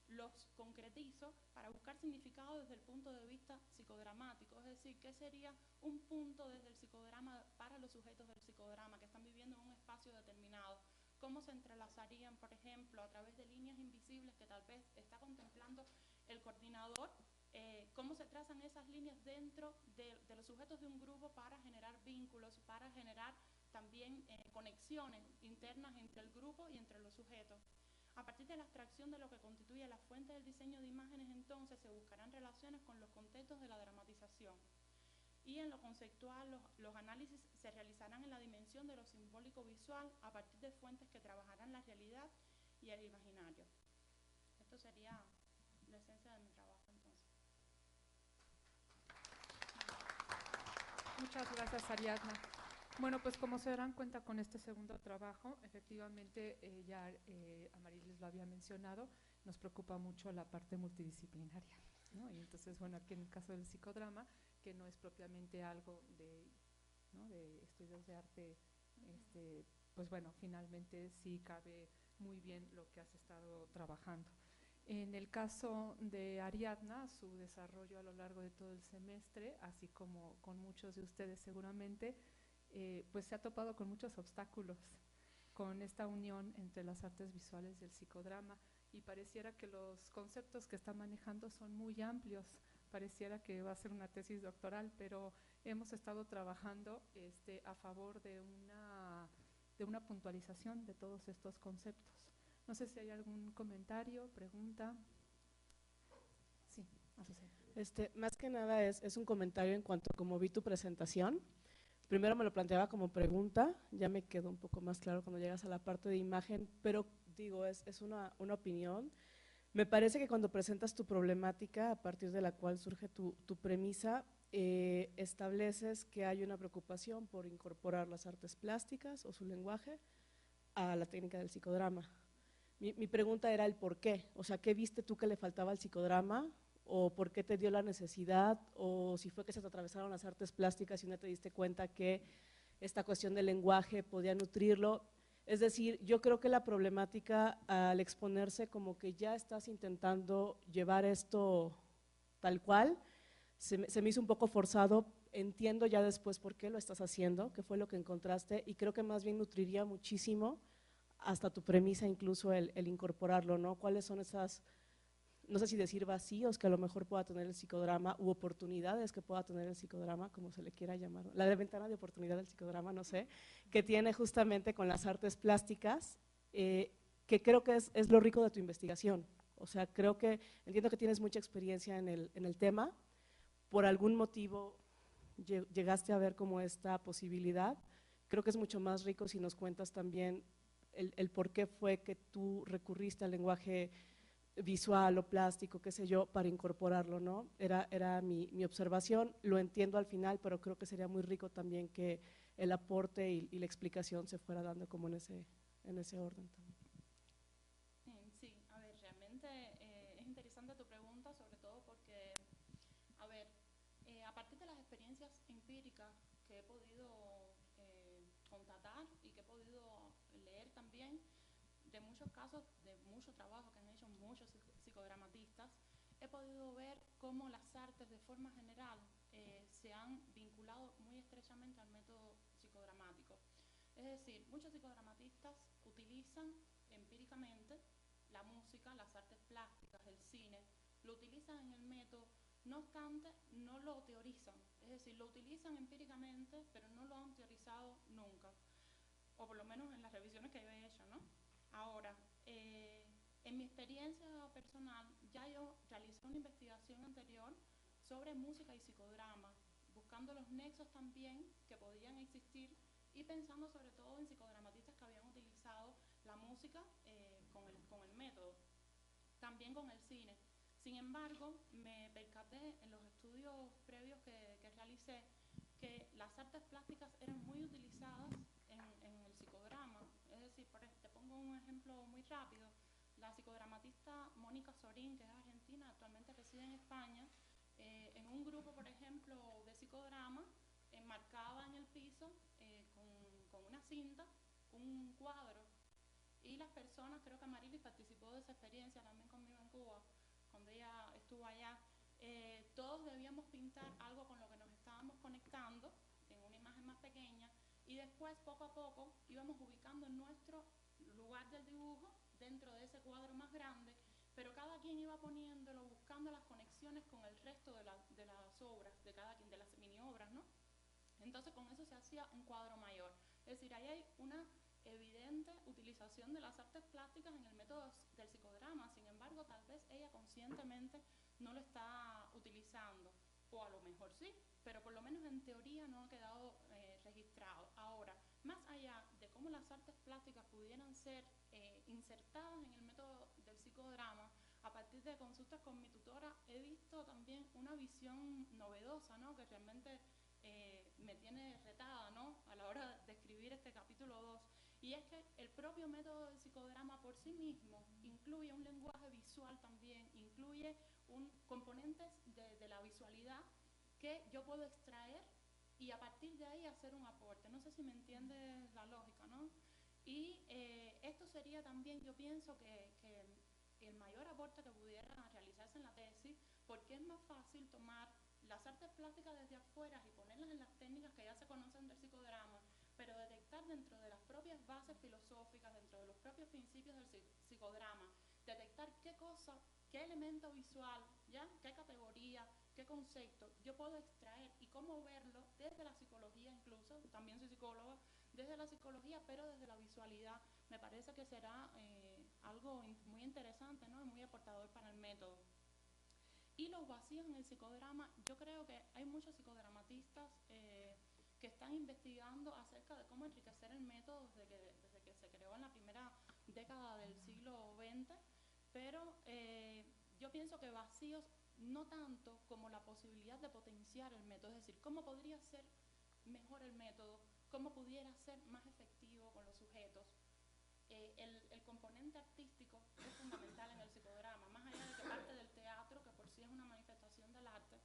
los concretizo para buscar significado desde el punto de vista psicodramático, es decir, qué sería un punto desde el psicodrama para los sujetos del psicodrama que están viviendo en un espacio determinado, cómo se entrelazarían, por ejemplo, a través de líneas invisibles que tal vez está contemplando el coordinador, cómo se trazan esas líneas dentro de los sujetos de un grupo para generar vínculos, para generar también conexiones internas entre el grupo y entre los sujetos. A partir de la abstracción de lo que constituye la fuente del diseño de imágenes, entonces, se buscarán relaciones con los contextos de la dramatización. Y en lo conceptual, los análisis se realizarán en la dimensión de lo simbólico visual a partir de fuentes que trabajarán la realidad y el imaginario. Esto sería la esencia de mi trabajo, entonces. Muchas gracias, Ariadna. Bueno, pues como se darán cuenta con este segundo trabajo, efectivamente, ya Amarilis lo había mencionado, nos preocupa mucho la parte multidisciplinaria, ¿no? Y entonces, bueno, aquí en el caso del psicodrama, que no es propiamente algo de, ¿no?, de estudios de arte, pues bueno, finalmente sí cabe muy bien lo que has estado trabajando. En el caso de Ariadna, su desarrollo a lo largo de todo el semestre, así como con muchos de ustedes seguramente, pues se ha topado con muchos obstáculos con esta unión entre las artes visuales y el psicodrama, y pareciera que los conceptos que está manejando son muy amplios, pareciera que va a ser una tesis doctoral, pero hemos estado trabajando a favor de una puntualización de todos estos conceptos. No sé si hay algún comentario, pregunta. Sí, Azucena. Más que nada es un comentario en cuanto a cómo vi tu presentación. Primero me lo planteaba como pregunta, ya me quedó un poco más claro cuando llegas a la parte de imagen, pero digo, es una opinión. Me parece que cuando presentas tu problemática, a partir de la cual surge tu premisa, estableces que hay una preocupación por incorporar las artes plásticas o su lenguaje a la técnica del psicodrama. Mi pregunta era el por qué, o sea, ¿qué viste tú que le faltaba al psicodrama? ¿O por qué te dio la necesidad? ¿O si fue que se te atravesaron las artes plásticas y no te diste cuenta que esta cuestión del lenguaje podía nutrirlo? Es decir, yo creo que la problemática al exponerse como que ya estás intentando llevar esto tal cual, se me hizo un poco forzado. Entiendo ya después por qué lo estás haciendo, qué fue lo que encontraste, y creo que más bien nutriría muchísimo hasta tu premisa, incluso el incorporarlo, ¿no? ¿Cuáles son esas, no sé si decir vacíos que a lo mejor pueda tener el psicodrama, u oportunidades que pueda tener el psicodrama, como se le quiera llamar, la de ventana de oportunidad del psicodrama, no sé, que tiene justamente con las artes plásticas, que creo que es lo rico de tu investigación? O sea, entiendo que tienes mucha experiencia en el tema, por algún motivo llegaste a ver como esta posibilidad. Creo que es mucho más rico si nos cuentas también el por qué fue que tú recurriste al lenguaje visual o plástico, qué sé yo, para incorporarlo, ¿no? Era mi observación, lo entiendo al final, pero creo que sería muy rico también que el aporte y la explicación se fuera dando como en ese orden también. Sí, a ver, realmente es interesante tu pregunta, sobre todo porque, a ver, a partir de las experiencias empíricas que he podido constatar y que he podido leer también, de muchos casos, de mucho trabajo que han hecho muchos psicodramatistas, he podido ver cómo las artes de forma general se han vinculado muy estrechamente al método psicodramático. Es decir, muchos psicodramatistas utilizan empíricamente la música, las artes plásticas, el cine, lo utilizan en el método, no obstante, no lo teorizan. Es decir, lo utilizan empíricamente, pero no lo han teorizado nunca, o por lo menos en las revisiones que yo he hecho, ¿no? Ahora, en mi experiencia personal, ya yo realicé una investigación anterior sobre música y psicodrama, buscando los nexos también que podían existir y pensando sobre todo en psicodramatistas que habían utilizado la música con con el método, también con el cine. Sin embargo, me percaté en los estudios previos que realicé que las artes plásticas eran muy utilizadas en el psicodrama. Es decir, te pongo un ejemplo muy rápido. La psicodramatista Mónica Sorín, que es argentina, actualmente reside en España, en un grupo, por ejemplo, de psicodrama, enmarcaba en el piso con una cinta un cuadro, y las personas, creo que Marilis participó de esa experiencia también conmigo en Cuba, cuando ella estuvo allá, todos debíamos pintar algo con lo que nos estábamos conectando en una imagen más pequeña, y después poco a poco íbamos ubicando nuestro lugar del dibujo dentro de ese cuadro más grande, pero cada quien iba poniéndolo, buscando las conexiones con el resto de las obras, de cada quien, de las mini obras, ¿no? Entonces con eso se hacía un cuadro mayor. Es decir, ahí hay una evidente utilización de las artes plásticas en el método del psicodrama. Sin embargo, tal vez ella conscientemente no lo está utilizando, o a lo mejor sí, pero por lo menos en teoría no ha quedado registrado. Ahora, más allá de cómo las artes plásticas pudieran ser insertadas en el método del psicodrama, a partir de consultas con mi tutora he visto también una visión novedosa, ¿no? Que realmente me tiene retada, ¿no? A la hora de escribir este capítulo 2, y es que el propio método del psicodrama por sí mismo incluye un lenguaje visual también, incluye componentes de la visualidad que yo puedo extraer y a partir de ahí hacer un aporte. No sé si me entiendes la lógica, ¿no? Y esto sería también, yo pienso que el mayor aporte que pudiera realizarse en la tesis, porque es más fácil tomar las artes plásticas desde afuera y ponerlas en las técnicas que ya se conocen del psicodrama, pero detectar dentro de las propias bases filosóficas, dentro de los propios principios del psicodrama, detectar qué cosa, qué elemento visual, ¿ya? Qué categoría, qué concepto yo puedo extraer y cómo verlo desde la psicología, incluso, también soy psicóloga, desde la psicología, pero desde la visualidad. Me parece que será algo muy interesante, ¿no? Y muy aportador para el método. Y los vacíos en el psicodrama, yo creo que hay muchos psicodramatistas que están investigando acerca de cómo enriquecer el método desde que se creó en la primera década del siglo XX, pero yo pienso que vacíos no tanto como la posibilidad de potenciar el método, es decir, cómo podría ser mejor el método, cómo pudiera ser más efectivo con los sujetos. El componente artístico es fundamental en el psicodrama, más allá de que parte del teatro, que por sí es una manifestación del arte,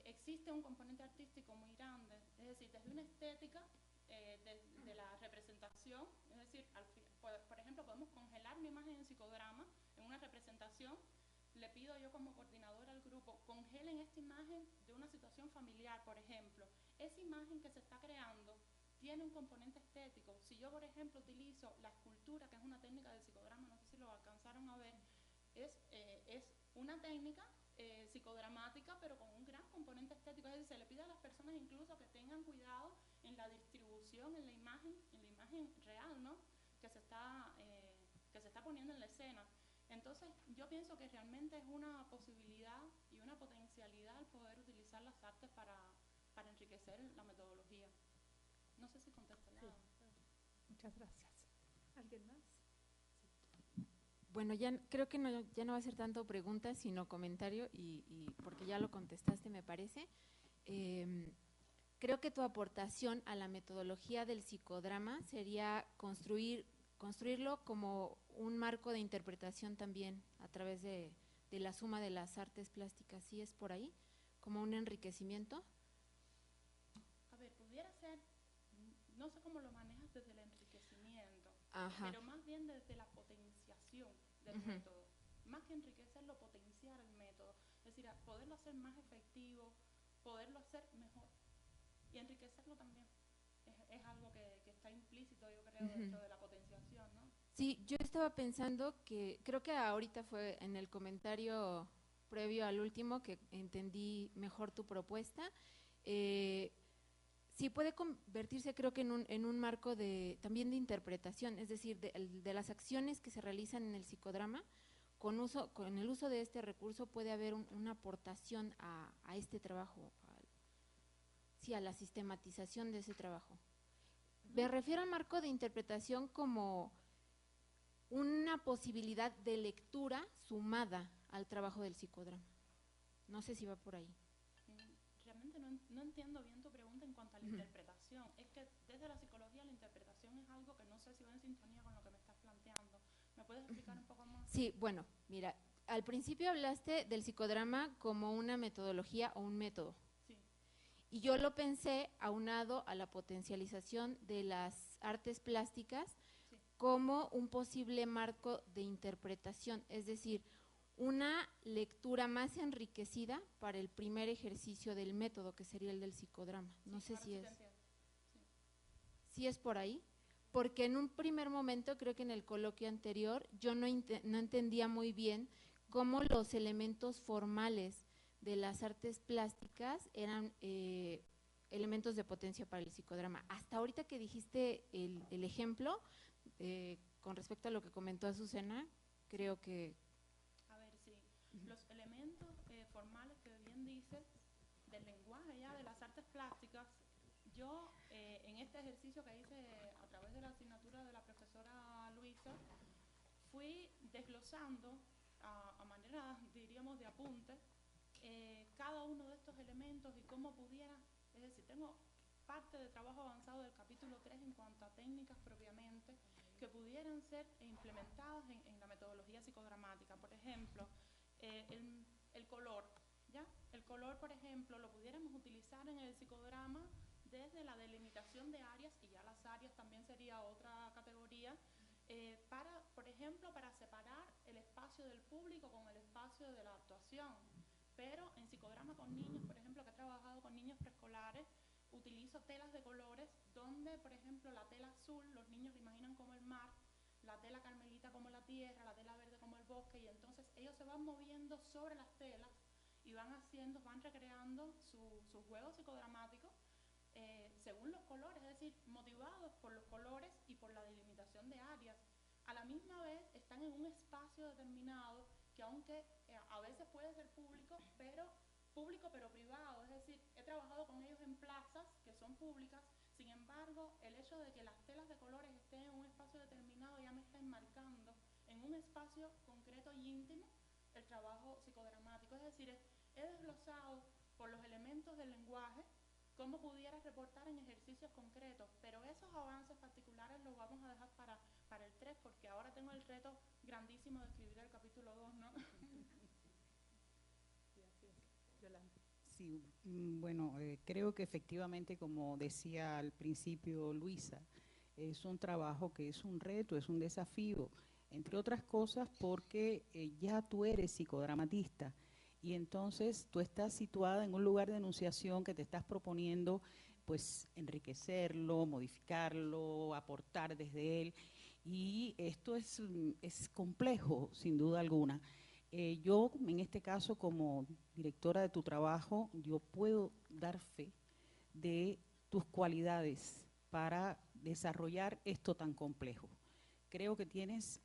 existe un componente artístico muy grande, es decir, desde una estética de la representación, es decir, por ejemplo, podemos congelar una imagen en psicodrama, en una representación. Le pido yo como coordinadora al grupo, congelen esta imagen de una situación familiar, por ejemplo. Esa imagen que se está creando tiene un componente estético. Si yo, por ejemplo, utilizo la escultura, que es una técnica del psicodrama, no sé si lo alcanzaron a ver, es una técnica psicodramática, pero con un gran componente estético. Es decir, se le pide a las personas incluso que tengan cuidado en la distribución, en la imagen real, ¿no? Que se está poniendo en la escena. Entonces, yo pienso que realmente es una posibilidad y una potencialidad el poder utilizar las artes para enriquecer la metodología. No sé si contesté la... Sí. Muchas gracias. ¿Alguien más? Bueno, ya creo que ya no va a ser tanto pregunta, sino comentario, y porque ya lo contestaste, me parece. Creo que tu aportación a la metodología del psicodrama sería construirlo como un marco de interpretación también a través de la suma de las artes plásticas. ¿Sí es por ahí? ¿Como un enriquecimiento? A ver, pudiera ser, no sé cómo lo manejas desde el enriquecimiento, Ajá. pero más bien desde la potenciación del método. Más que enriquecerlo, potenciar el método. Es decir, poderlo hacer más efectivo, poderlo hacer mejor y enriquecerlo también. Es algo que está implícito, yo creo, dentro de la potenciación, ¿no? Sí, yo estaba pensando que, creo que ahorita fue en el comentario previo al último que entendí mejor tu propuesta. Sí puede convertirse, creo que en un marco también de interpretación, es decir, de las acciones que se realizan en el psicodrama, con el uso de este recurso puede haber una aportación a este trabajo, a la sistematización de ese trabajo. Me refiero al marco de interpretación como una posibilidad de lectura sumada al trabajo del psicodrama. No sé si va por ahí. Realmente no entiendo bien tu pregunta en cuanto a la interpretación. Es que desde la psicología la interpretación es algo que no sé si va en sintonía con lo que me estás planteando. ¿Me puedes explicar un poco más? Sí, bueno, mira, al principio hablaste del psicodrama como una metodología o un método. Sí. Y yo lo pensé aunado a la potencialización de las artes plásticas como un posible marco de interpretación, es decir, una lectura más enriquecida para el primer ejercicio del método, que sería el del psicodrama. No sé si es por ahí, porque en un primer momento, creo que en el coloquio anterior, yo no entendía muy bien cómo los elementos formales de las artes plásticas eran elementos de potencia para el psicodrama. Hasta ahorita que dijiste el ejemplo, con respecto a lo que comentó Azucena, creo que… A ver, sí, los elementos formales que bien dices, del lenguaje ya, de las artes plásticas, yo en este ejercicio que hice a través de la asignatura de la profesora Luisa, fui desglosando a manera, diríamos, de apunte, cada uno de estos elementos y cómo pudiera, es decir, tengo parte de trabajo avanzado del capítulo 3 en cuanto a técnicas propiamente que pudieran ser implementadas en la metodología psicodramática. Por ejemplo, el color, ¿ya? El color, por ejemplo, lo pudiéramos utilizar en el psicodrama desde la delimitación de áreas, y ya las áreas también sería otra categoría, para, por ejemplo, para separar el espacio del público con el espacio de la actuación. Pero en psicodrama con niños, por ejemplo, que he trabajado con niños preescolares, utilizo telas de colores donde, por ejemplo, la tela azul, los niños la imaginan como el mar, la tela carmelita como la tierra, la tela verde como el bosque, y entonces ellos se van moviendo sobre las telas y van recreando su juego psicodramático según los colores, es decir, motivados por los colores y por la delimitación de áreas. A la misma vez están en un espacio determinado que, aunque a veces puede ser público pero privado, es decir, he trabajado con ellos en plazas que son públicas, sin embargo, el hecho de que las telas de colores estén en un espacio determinado ya me está enmarcando en un espacio concreto y íntimo el trabajo psicodramático, es decir, he desglosado por los elementos del lenguaje cómo pudiera reportar en ejercicios concretos, pero esos avances particulares los vamos a dejar para el 3, porque ahora tengo el reto grandísimo de escribir el capítulo 2, ¿no? Sí, bueno, creo que efectivamente, como decía al principio Luisa, es un trabajo que es un reto, es un desafío, entre otras cosas porque ya tú eres psicodramatista y entonces tú estás situada en un lugar de enunciación que te estás proponiendo pues enriquecerlo, modificarlo, aportar desde él, y esto es complejo sin duda alguna. Yo, en este caso, como directora de tu trabajo, yo puedo dar fe de tus cualidades para desarrollar esto tan complejo. Creo que tienes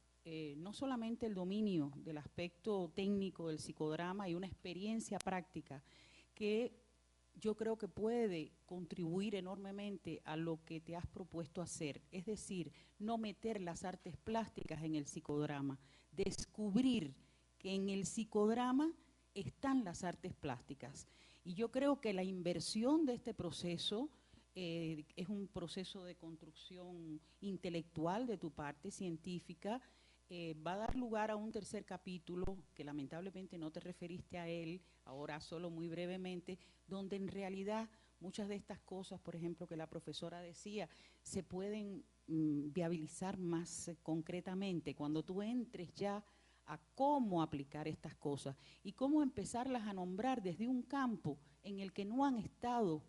no solamente el dominio del aspecto técnico del psicodrama y una experiencia práctica que yo creo que puede contribuir enormemente a lo que te has propuesto hacer, es decir, no meter las artes plásticas en el psicodrama, descubrir que en el psicodrama están las artes plásticas. Y yo creo que la inversión de este proceso es un proceso de construcción intelectual de tu parte, científica, va a dar lugar a un tercer capítulo, que lamentablemente no te referiste a él, ahora solo muy brevemente, donde en realidad muchas de estas cosas, por ejemplo, que la profesora decía, se pueden viabilizar más concretamente cuando tú entres ya a cómo aplicar estas cosas y cómo empezarlas a nombrar desde un campo en el que no han estado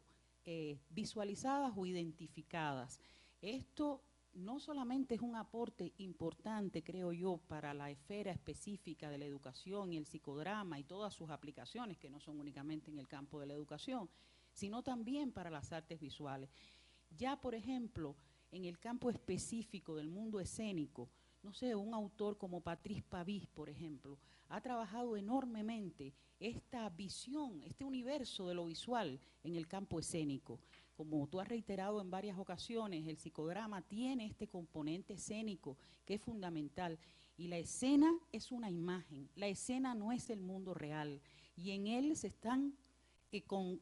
visualizadas o identificadas. Esto no solamente es un aporte importante, creo yo, para la esfera específica de la educación y el psicodrama y todas sus aplicaciones, que no son únicamente en el campo de la educación, sino también para las artes visuales. Ya, por ejemplo, en el campo específico del mundo escénico, no sé, un autor como Patrice Pavís, por ejemplo, ha trabajado enormemente esta visión, este universo de lo visual en el campo escénico. como tú has reiterado en varias ocasiones, el psicodrama tiene este componente escénico que es fundamental. Y la escena es una imagen, la escena no es el mundo real. Y en él se están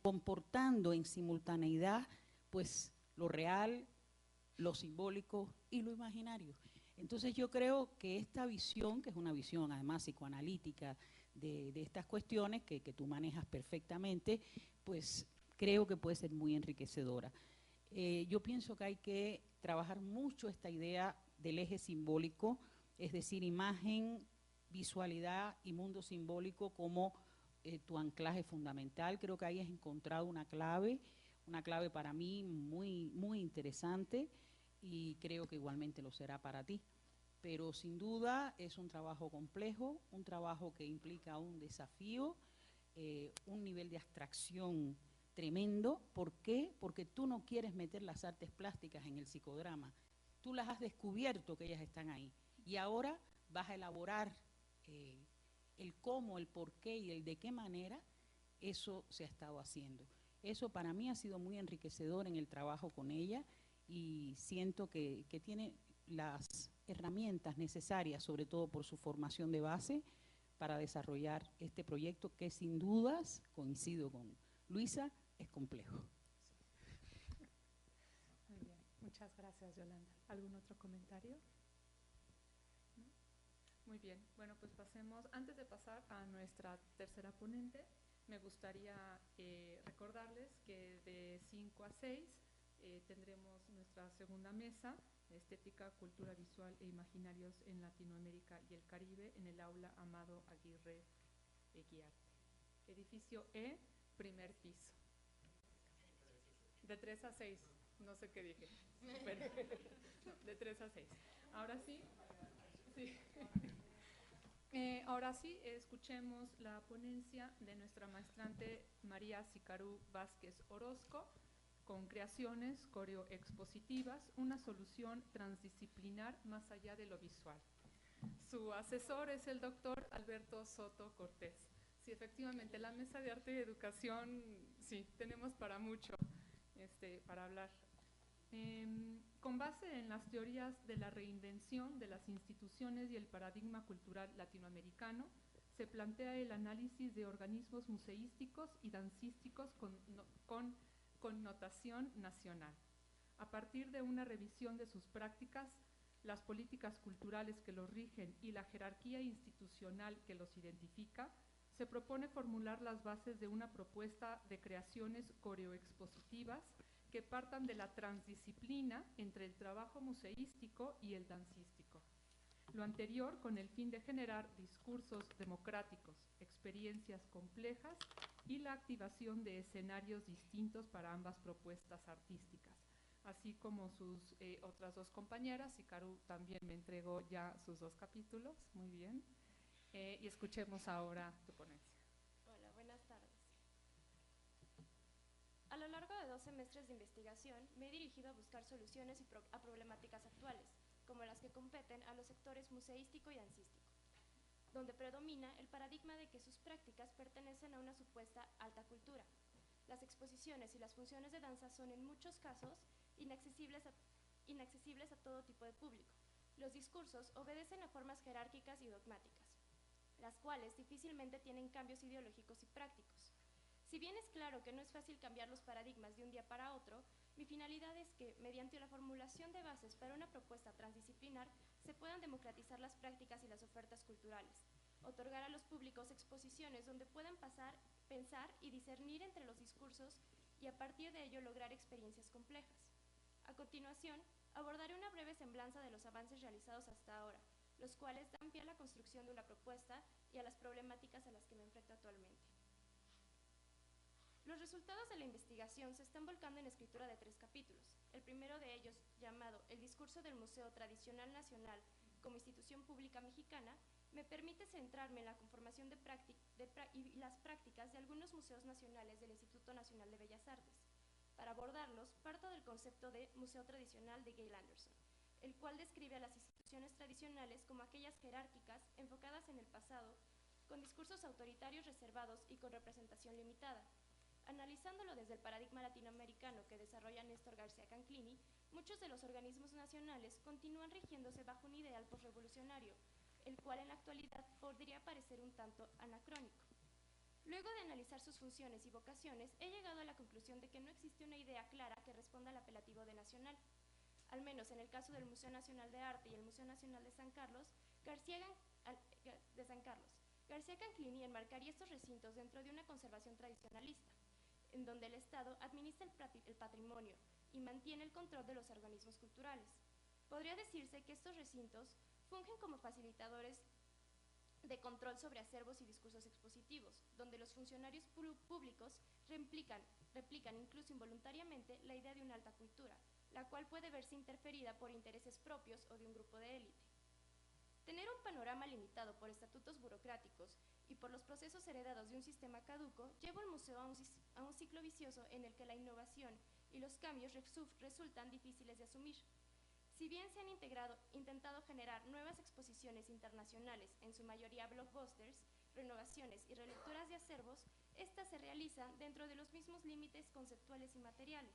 comportando en simultaneidad, pues, lo real, lo simbólico y lo imaginario. Entonces yo creo que esta visión, que es una visión además psicoanalítica de estas cuestiones que tú manejas perfectamente, pues creo que puede ser muy enriquecedora. Yo pienso que hay que trabajar mucho esta idea del eje simbólico, es decir, imagen, visualidad y mundo simbólico como tu anclaje fundamental. Creo que ahí has encontrado una clave para mí muy, muy interesante, y creo que igualmente lo será para ti. Pero sin duda es un trabajo complejo, un trabajo que implica un desafío, un nivel de abstracción tremendo. ¿Por qué? Porque tú no quieres meter las artes plásticas en el psicodrama. Tú las has descubierto que ellas están ahí. Y ahora vas a elaborar el cómo, el por qué y el de qué manera eso se ha estado haciendo. Eso para mí ha sido muy enriquecedor en el trabajo con ella, y siento que tiene las herramientas necesarias, sobre todo por su formación de base, para desarrollar este proyecto que sin dudas, coincido con Luisa, es complejo. Muy bien, muchas gracias, Yolanda. ¿Algún otro comentario? ¿No? Muy bien, bueno, pues pasemos, antes de pasar a nuestra tercera ponente, me gustaría recordarles que de 5 a 6 tendremos nuestra segunda mesa, Estética, Cultura Visual e Imaginarios en Latinoamérica y el Caribe, en el aula Amado Aguirre Eguiarte. Edificio E, primer piso. De 3 a 6, no sé qué dije. Bueno, no, de 3 a 6. Ahora sí. Sí. Ahora sí, escuchemos la ponencia de nuestra maestrante María Sicarú Vázquez Orozco, con creaciones coreoexpositivas, una solución transdisciplinar más allá de lo visual. Su asesor es el doctor Alberto Soto Cortés. Sí, efectivamente, la Mesa de Arte y Educación, sí, tenemos para mucho para hablar. Con base en las teorías de la reinvención de las instituciones y el paradigma cultural latinoamericano, se plantea el análisis de organismos museísticos y dancísticos con connotación nacional. A partir de una revisión de sus prácticas, las políticas culturales que los rigen y la jerarquía institucional que los identifica, se propone formular las bases de una propuesta de creaciones coreoexpositivas que partan de la transdisciplina entre el trabajo museístico y el dancístico. Lo anterior con el fin de generar discursos democráticos, experiencias complejas y la activación de escenarios distintos para ambas propuestas artísticas, así como sus otras dos compañeras. Sicarú también me entregó ya sus 2 capítulos, muy bien. Y escuchemos ahora tu ponencia. Hola, buenas tardes. A lo largo de 2 semestres de investigación, me he dirigido a buscar soluciones a problemáticas actuales, como las que competen a los sectores museístico y dancístico, donde predomina el paradigma de que sus prácticas pertenecen a una supuesta alta cultura. Las exposiciones y las funciones de danza son en muchos casos inaccesibles a todo tipo de público. Los discursos obedecen a formas jerárquicas y dogmáticas, las cuales difícilmente tienen cambios ideológicos y prácticos. Si bien es claro que no es fácil cambiar los paradigmas de un día para otro, mi finalidad es que, mediante la formulación de bases para una propuesta transdisciplinar, se puedan democratizar las prácticas y las ofertas culturales, otorgar a los públicos exposiciones donde puedan pensar y discernir entre los discursos y a partir de ello lograr experiencias complejas. A continuación, abordaré una breve semblanza de los avances realizados hasta ahora, los cuales dan pie a la construcción de una propuesta y a las problemáticas a las que me enfrento actualmente. Los resultados de la investigación se están volcando en la escritura de 3 capítulos. El primero de ellos, llamado El discurso del Museo Tradicional Nacional como institución pública mexicana, me permite centrarme en la conformación y las prácticas de algunos museos nacionales del Instituto Nacional de Bellas Artes. Para abordarlos, parto del concepto de Museo Tradicional de Gail Anderson, el cual describe a las instituciones tradicionales como aquellas jerárquicas, enfocadas en el pasado, con discursos autoritarios reservados y con representación limitada. analizándolo desde el paradigma latinoamericano que desarrolla Néstor García Canclini, muchos de los organismos nacionales continúan rigiéndose bajo un ideal posrevolucionario, el cual en la actualidad podría parecer un tanto anacrónico. Luego de analizar sus funciones y vocaciones, he llegado a la conclusión de que no existe una idea clara que responda al apelativo de nacional. Al menos en el caso del Museo Nacional de Arte y el Museo Nacional de San Carlos, García Canclini enmarcaría estos recintos dentro de una conservación tradicionalista, en donde el Estado administra el patrimonio y mantiene el control de los organismos culturales. Podría decirse que estos recintos fungen como facilitadores de control sobre acervos y discursos expositivos, donde los funcionarios públicos replican incluso involuntariamente la idea de una alta cultura, la cual puede verse interferida por intereses propios o de un grupo de élite. Tener un panorama limitado por estatutos burocráticos y por los procesos heredados de un sistema caduco lleva al museo a un ciclo vicioso en el que la innovación y los cambios resultan difíciles de asumir. Si bien se han intentado generar nuevas exposiciones internacionales, en su mayoría blockbusters, renovaciones y relecturas de acervos, estas se realizan dentro de los mismos límites conceptuales y materiales.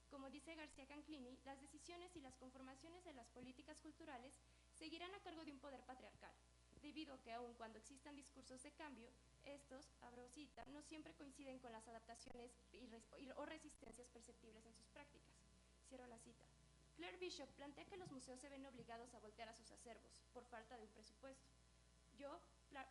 Como dice García Canclini, las decisiones y las conformaciones de las políticas culturales seguirán a cargo de un poder patriarcal, debido a que aun cuando existan discursos de cambio, estos, abro cita, no siempre coinciden con las adaptaciones o resistencias perceptibles en sus prácticas. Cierro la cita. Claire Bishop plantea que los museos se ven obligados a voltear a sus acervos, por falta de un presupuesto. Yo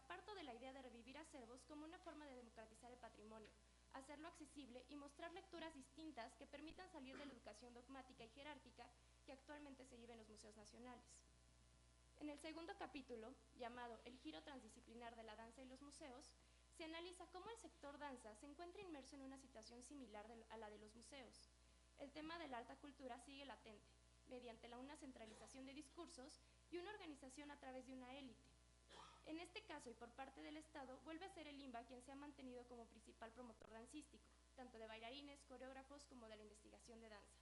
parto de la idea de revivir acervos como una forma de democratizar el patrimonio, hacerlo accesible y mostrar lecturas distintas que permitan salir de la educación dogmática y jerárquica que actualmente se vive en los museos nacionales. En el segundo capítulo, llamado El giro transdisciplinar de la danza y los museos, se analiza cómo el sector danza se encuentra inmerso en una situación similar a la de los museos. El tema de la alta cultura sigue latente, mediante una centralización de discursos y una organización a través de una élite. En este caso, y por parte del Estado, vuelve a ser el INBA quien se ha mantenido como principal promotor dancístico, tanto de bailarines, coreógrafos, como de la investigación de danza.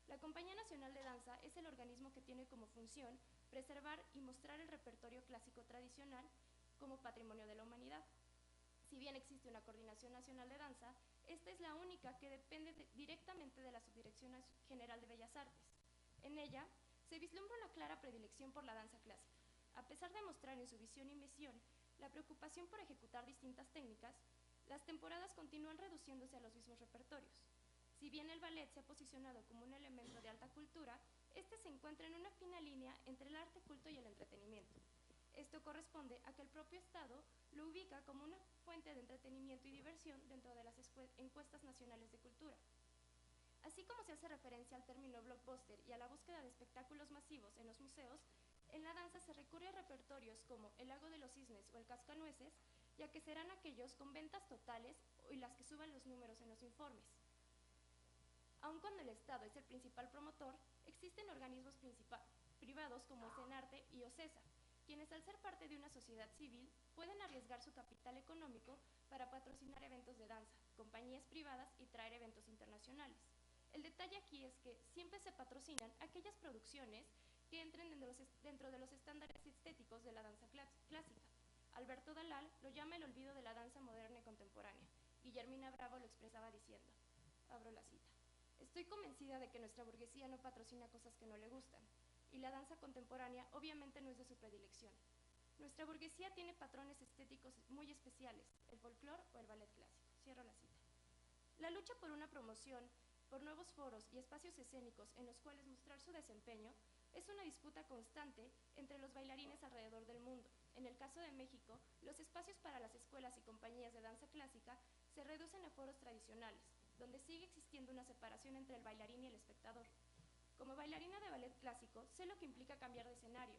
La Compañía Nacional de Danza es el organismo que tiene como función preservar y mostrar el repertorio clásico tradicional como patrimonio de la humanidad. Si bien existe una Coordinación Nacional de Danza, esta es la única que depende directamente de la Subdirección General de Bellas Artes. En ella se vislumbra una clara predilección por la danza clásica. A pesar de mostrar en su visión y misión la preocupación por ejecutar distintas técnicas, las temporadas continúan reduciéndose a los mismos repertorios. Si bien el ballet se ha posicionado como un elemento de alta cultura, este se encuentra en una fina línea entre el arte culto y el entretenimiento. Esto corresponde a que el propio Estado lo ubica como una fuente de entretenimiento y diversión dentro de las encuestas nacionales de cultura. Así como se hace referencia al término blockbuster y a la búsqueda de espectáculos masivos en los museos, en la danza se recurre a repertorios como El Lago de los Cisnes o El Cascanueces, ya que serán aquellos con ventas totales y las que suban los números en los informes. Aun cuando el Estado es el principal promotor, existen organismos privados como Esenarte y OCESA, quienes al ser parte de una sociedad civil pueden arriesgar su capital económico para patrocinar eventos de danza, compañías privadas y traer eventos internacionales. El detalle aquí es que siempre se patrocinan aquellas producciones que entren dentro de los estándares estéticos de la danza clásica. Alberto Dalal lo llama el olvido de la danza moderna y contemporánea. Guillermina Bravo lo expresaba diciendo, abro la cita, estoy convencida de que nuestra burguesía no patrocina cosas que no le gustan, y la danza contemporánea obviamente no es de su predilección. Nuestra burguesía tiene patrones estéticos muy especiales, el folclore o el ballet clásico. Cierro la cita. La lucha por una promoción, por nuevos foros y espacios escénicos en los cuales mostrar su desempeño es una disputa constante entre los bailarines alrededor del mundo. En el caso de México, los espacios para las escuelas y compañías de danza clásica se reducen a foros tradicionales, donde sigue existiendo una separación entre el bailarín y el espectador. Como bailarina de ballet clásico, sé lo que implica cambiar de escenario.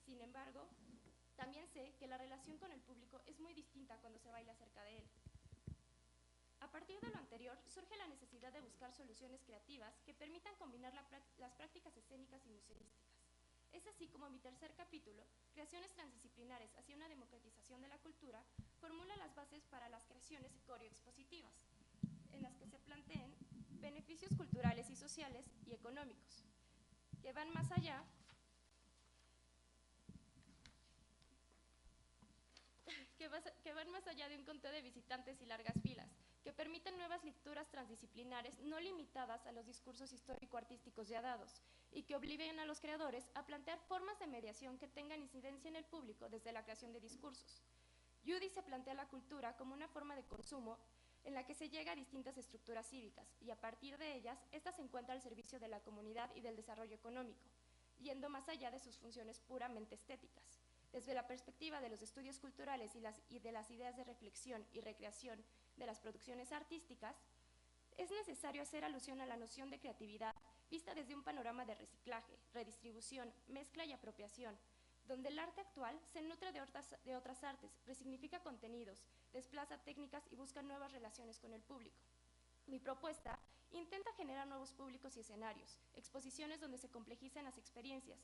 Sin embargo, también sé que la relación con el público es muy distinta cuando se baila cerca de él. A partir de lo anterior, surge la necesidad de buscar soluciones creativas que permitan combinar las prácticas escénicas y museísticas. Es así como mi tercer capítulo, Creaciones transdisciplinares hacia una democratización de la cultura, formula las bases para las creaciones corioexpositivas, en las que se planteen beneficios culturales y sociales y económicos, que van más allá de un conteo de visitantes y largas filas, que que permiten nuevas lecturas transdisciplinares no limitadas a los discursos histórico-artísticos ya dados y que obliguen a los creadores a plantear formas de mediación que tengan incidencia en el público desde la creación de discursos. Judy se plantea la cultura como una forma de consumo en la que se llega a distintas estructuras cívicas y a partir de ellas, esta se encuentra al servicio de la comunidad y del desarrollo económico, yendo más allá de sus funciones puramente estéticas. Desde la perspectiva de los estudios culturales y de las ideas de reflexión y recreación de las producciones artísticas, es necesario hacer alusión a la noción de creatividad vista desde un panorama de reciclaje, redistribución, mezcla y apropiación, donde el arte actual se nutre de otras artes, resignifica contenidos, desplaza técnicas y busca nuevas relaciones con el público. Mi propuesta intenta generar nuevos públicos y escenarios, exposiciones donde se complejicen las experiencias,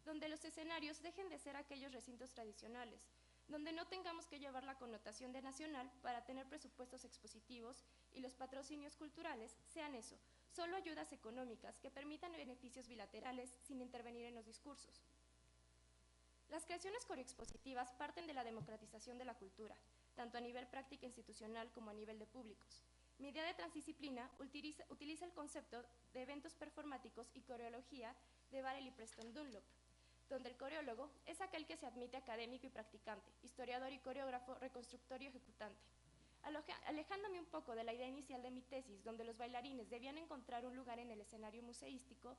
donde los escenarios dejen de ser aquellos recintos tradicionales, donde no tengamos que llevar la connotación de nacional para tener presupuestos expositivos y los patrocinios culturales sean eso, solo ayudas económicas que permitan beneficios bilaterales sin intervenir en los discursos. Las creaciones coreoexpositivas parten de la democratización de la cultura, tanto a nivel práctica institucional como a nivel de públicos. Mi idea de transdisciplina utiliza el concepto de eventos performáticos y coreología de Varel y Preston Dunlop, donde el coreólogo es aquel que se admite académico y practicante, historiador y coreógrafo, reconstructor y ejecutante. Alejándome un poco de la idea inicial de mi tesis, donde los bailarines debían encontrar un lugar en el escenario museístico,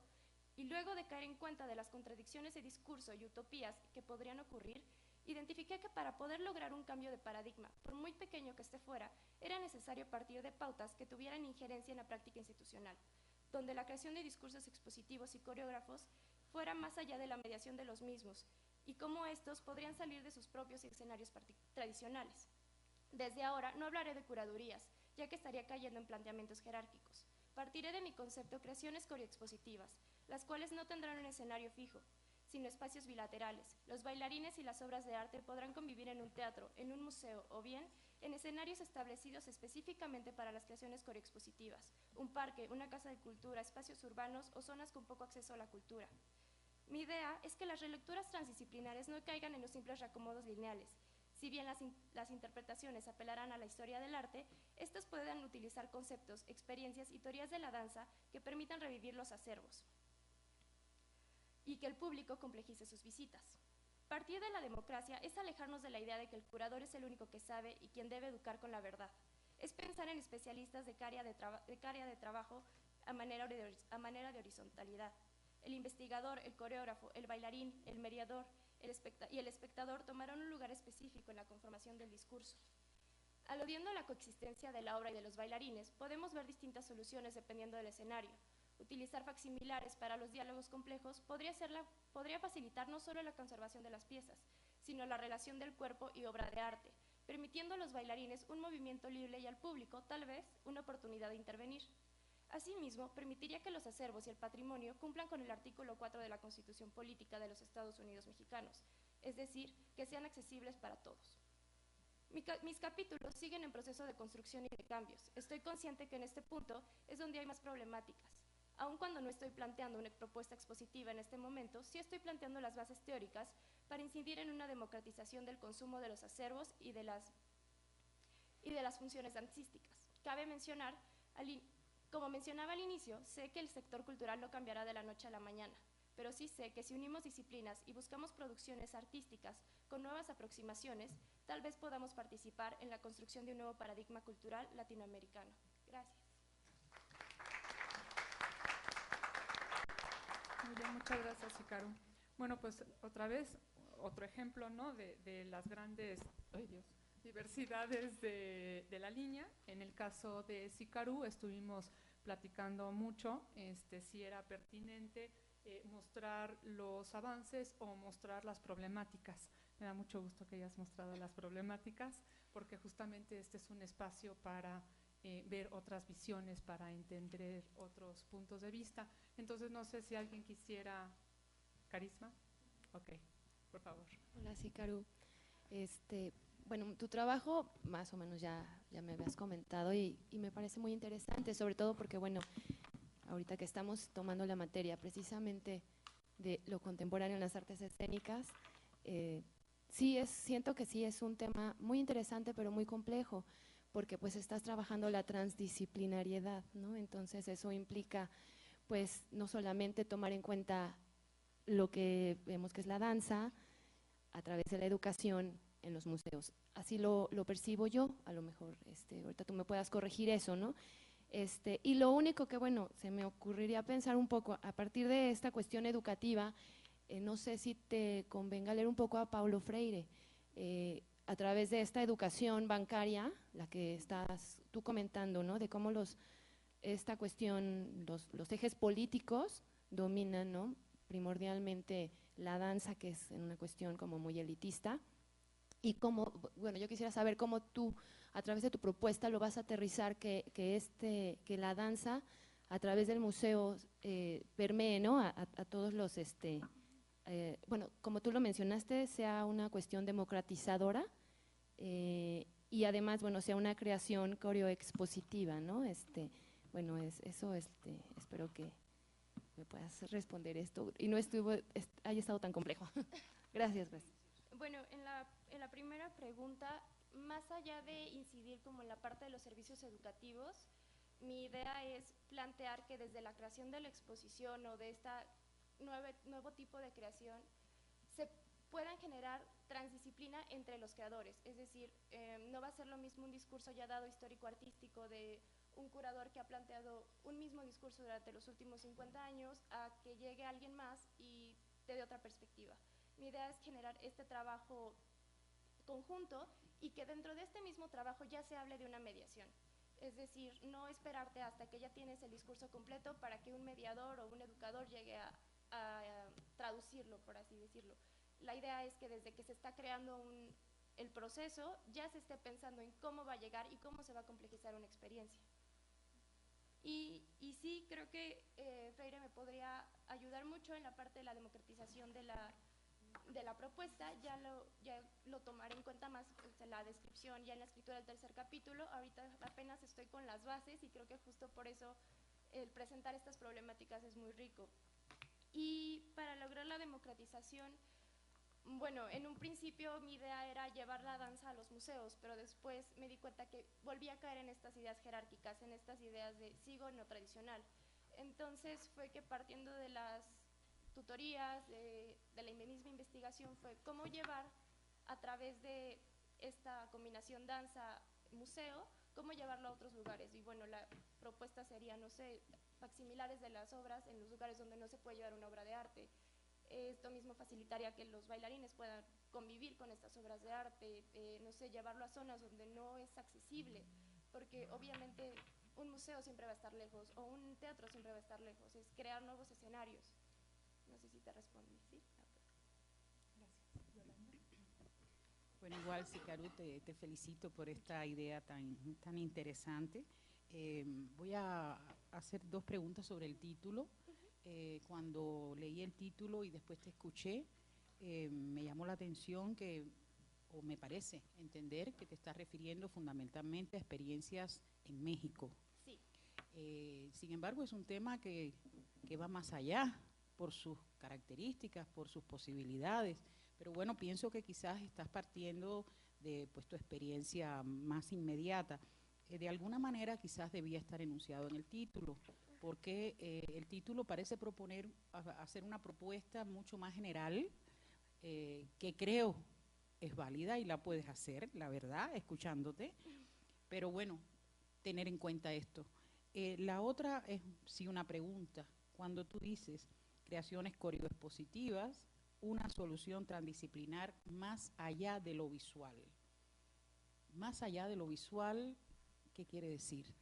y luego de caer en cuenta de las contradicciones de discurso y utopías que podrían ocurrir, identifiqué que para poder lograr un cambio de paradigma, por muy pequeño que esté fuera, era necesario partir de pautas que tuvieran injerencia en la práctica institucional, donde la creación de discursos expositivos y coreógrafos fuera más allá de la mediación de los mismos, y cómo estos podrían salir de sus propios escenarios tradicionales. Desde ahora no hablaré de curadurías, ya que estaría cayendo en planteamientos jerárquicos. Partiré de mi concepto creaciones coreoexpositivas, las cuales no tendrán un escenario fijo, sino espacios bilaterales. Los bailarines y las obras de arte podrán convivir en un teatro, en un museo o bien en escenarios establecidos específicamente para las creaciones coreoexpositivas, un parque, una casa de cultura, espacios urbanos o zonas con poco acceso a la cultura. Mi idea es que las relecturas transdisciplinares no caigan en los simples reacomodos lineales. Si bien las interpretaciones apelarán a la historia del arte, estas pueden utilizar conceptos, experiencias y teorías de la danza que permitan revivir los acervos y que el público complejice sus visitas. Partir de la democracia es alejarnos de la idea de que el curador es el único que sabe y quien debe educar con la verdad. Es pensar en especialistas de cada área de trabajo a manera de horizontalidad. El investigador, el coreógrafo, el bailarín, el mediador y el espectador tomarán un lugar específico en la conformación del discurso. Aludiendo a la coexistencia de la obra y de los bailarines, podemos ver distintas soluciones dependiendo del escenario. Utilizar facsimilares para los diálogos complejos podría facilitar no solo la conservación de las piezas, sino la relación del cuerpo y obra de arte, permitiendo a los bailarines un movimiento libre y al público, tal vez, una oportunidad de intervenir. Asimismo, permitiría que los acervos y el patrimonio cumplan con el artículo 4 de la Constitución Política de los Estados Unidos Mexicanos, es decir, que sean accesibles para todos. Mis capítulos siguen en proceso de construcción y de cambios. Estoy consciente que en este punto es donde hay más problemáticas. Aun cuando no estoy planteando una propuesta expositiva en este momento, sí estoy planteando las bases teóricas para incidir en una democratización del consumo de los acervos y de las funciones dancísticas. Cabe mencionar, como mencionaba al inicio, sé que el sector cultural no cambiará de la noche a la mañana, pero sí sé que si unimos disciplinas y buscamos producciones artísticas con nuevas aproximaciones, tal vez podamos participar en la construcción de un nuevo paradigma cultural latinoamericano. Gracias. Muy bien, muchas gracias, Hikaru. Bueno, pues otra vez, otro ejemplo, ¿no?, de las grandes diversidades de la línea. En el caso de Hikaru estuvimos platicando mucho si era pertinente mostrar los avances o mostrar las problemáticas. Me da mucho gusto que hayas mostrado las problemáticas, porque justamente este es un espacio para ver otras visiones, para entender otros puntos de vista. Entonces, no sé si alguien quisiera… ¿Carisma? Ok, por favor. Hola, Hikaru. Bueno, tu trabajo más o menos ya me habías comentado y me parece muy interesante, sobre todo porque, bueno, ahorita que estamos tomando la materia precisamente de lo contemporáneo en las artes escénicas, siento que sí es un tema muy interesante, pero muy complejo, porque pues estás trabajando la transdisciplinariedad, ¿no? Entonces eso implica pues no solamente tomar en cuenta lo que vemos que es la danza a través de la educación en los museos. Así lo percibo yo, a lo mejor ahorita tú me puedas corregir eso, ¿no? Y lo único que, bueno, se me ocurriría pensar un poco, a partir de esta cuestión educativa, no sé si te convenga leer un poco a Paulo Freire, a través de esta educación bancaria, la que estás tú comentando, ¿no? De cómo esta cuestión, los ejes políticos dominan, ¿no? Primordialmente la danza, que es una cuestión como muy elitista, y cómo, bueno, yo quisiera saber cómo tú, a través de tu propuesta, lo vas a aterrizar, que la danza, a través del museo, permee, ¿no? A todos los, bueno, como tú lo mencionaste, sea una cuestión democratizadora, y además, bueno, sea una creación coreoexpositiva, ¿no? Bueno, eso, espero que me puedas responder esto y no haya estado tan complejo. Gracias, gracias. Bueno, en la primera pregunta, más allá de incidir como en la parte de los servicios educativos, mi idea es plantear que desde la creación de la exposición o de este nuevo tipo de creación se puedan generar transdisciplina entre los creadores, es decir, no va a ser lo mismo un discurso ya dado histórico-artístico de un curador que ha planteado un mismo discurso durante los últimos 50 años a que llegue alguien más y te dé otra perspectiva. Mi idea es generar este trabajo conjunto y que dentro de este mismo trabajo ya se hable de una mediación. Es decir, no esperarte hasta que ya tienes el discurso completo para que un mediador o un educador llegue a traducirlo, por así decirlo. La idea es que desde que se está creando el proceso, ya se esté pensando en cómo va a llegar y cómo se va a complejizar una experiencia. Y sí, creo que Freire me podría ayudar mucho en la parte de la democratización de la propuesta, ya lo tomaré en cuenta más en la descripción, ya en la escritura del tercer capítulo. Ahorita apenas estoy con las bases y creo que justo por eso el presentar estas problemáticas es muy rico. Y para lograr la democratización, bueno, en un principio mi idea era llevar la danza a los museos, pero después me di cuenta que volví a caer en estas ideas jerárquicas, en estas ideas de sigo no tradicional. Entonces fue que partiendo de las tutorías, de la misma investigación, fue cómo llevar a través de esta combinación danza-museo, cómo llevarlo a otros lugares. Y bueno, la propuesta sería, no sé, facsimilares de las obras en los lugares donde no se puede llevar una obra de arte. Esto mismo facilitaría que los bailarines puedan convivir con estas obras de arte, no sé, llevarlo a zonas donde no es accesible, porque obviamente un museo siempre va a estar lejos, o un teatro siempre va a estar lejos, es crear nuevos escenarios. No sé si te respondí, ¿sí? Gracias. Yolanda. Bueno, igual, Sicaru, te felicito por esta idea tan interesante. Voy a hacer dos preguntas sobre el título. Cuando leí el título y después te escuché, me llamó la atención o me parece entender que te estás refiriendo fundamentalmente a experiencias en México. Sí. Sin embargo, es un tema que va más allá por sus características, por sus posibilidades, pero bueno, pienso que quizás estás partiendo de tu experiencia más inmediata. De alguna manera quizás debía estar enunciado en el título, porque el título parece proponer hacer una propuesta mucho más general, que creo es válida y la puedes hacer, la verdad, escuchándote, pero bueno, tener en cuenta esto. La otra es sí una pregunta. Cuando tú dices creaciones coreoexpositivas, una solución transdisciplinar más allá de lo visual. Más allá de lo visual, ¿qué quiere decir?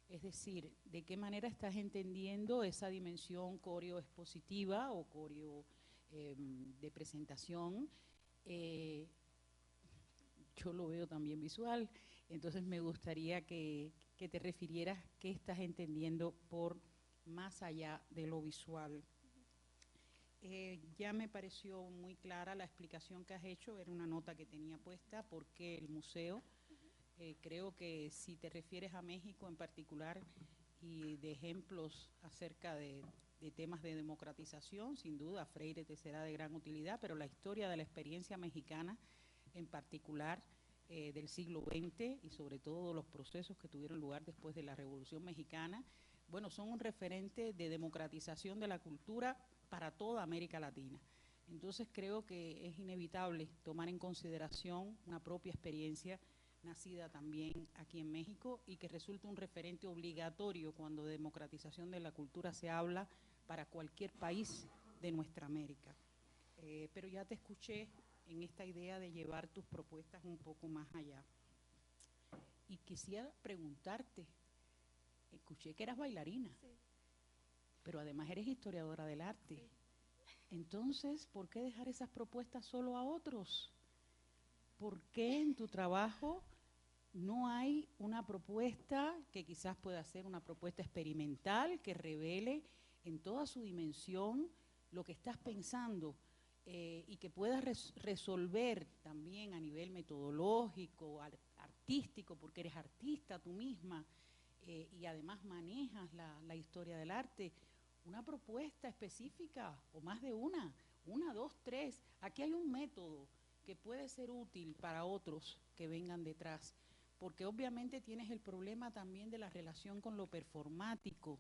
Es decir, ¿de qué manera estás entendiendo esa dimensión coreoexpositiva o coreo de presentación? Yo lo veo también visual, entonces me gustaría que te refirieras qué estás entendiendo por más allá de lo visual. Ya me pareció muy clara la explicación que has hecho, era una nota que tenía puesta, porque el museo, creo que si te refieres a México en particular y de ejemplos acerca de temas de democratización, sin duda Freire te será de gran utilidad, pero la historia de la experiencia mexicana en particular del siglo XX y sobre todo los procesos que tuvieron lugar después de la Revolución Mexicana, bueno, son un referente de democratización de la cultura para toda América Latina. Entonces creo que es inevitable tomar en consideración una propia experiencia nacida también aquí en México y que resulta un referente obligatorio cuando de democratización de la cultura se habla para cualquier país de nuestra América. Pero ya te escuché en esta idea de llevar tus propuestas un poco más allá. Y quisiera preguntarte, escuché que eras bailarina, Sí. pero además eres historiadora del arte. Sí. Entonces, ¿por qué dejar esas propuestas solo a otros? ¿Por qué en tu trabajo no hay una propuesta que quizás pueda ser una propuesta experimental que revele en toda su dimensión lo que estás pensando y que puedas resolver también a nivel metodológico, artístico, porque eres artista tú misma y además manejas la historia del arte? Una propuesta específica o más de una, 2, 3. Aquí hay un método que puede ser útil para otros que vengan detrás, porque obviamente tienes el problema también de la relación con lo performático,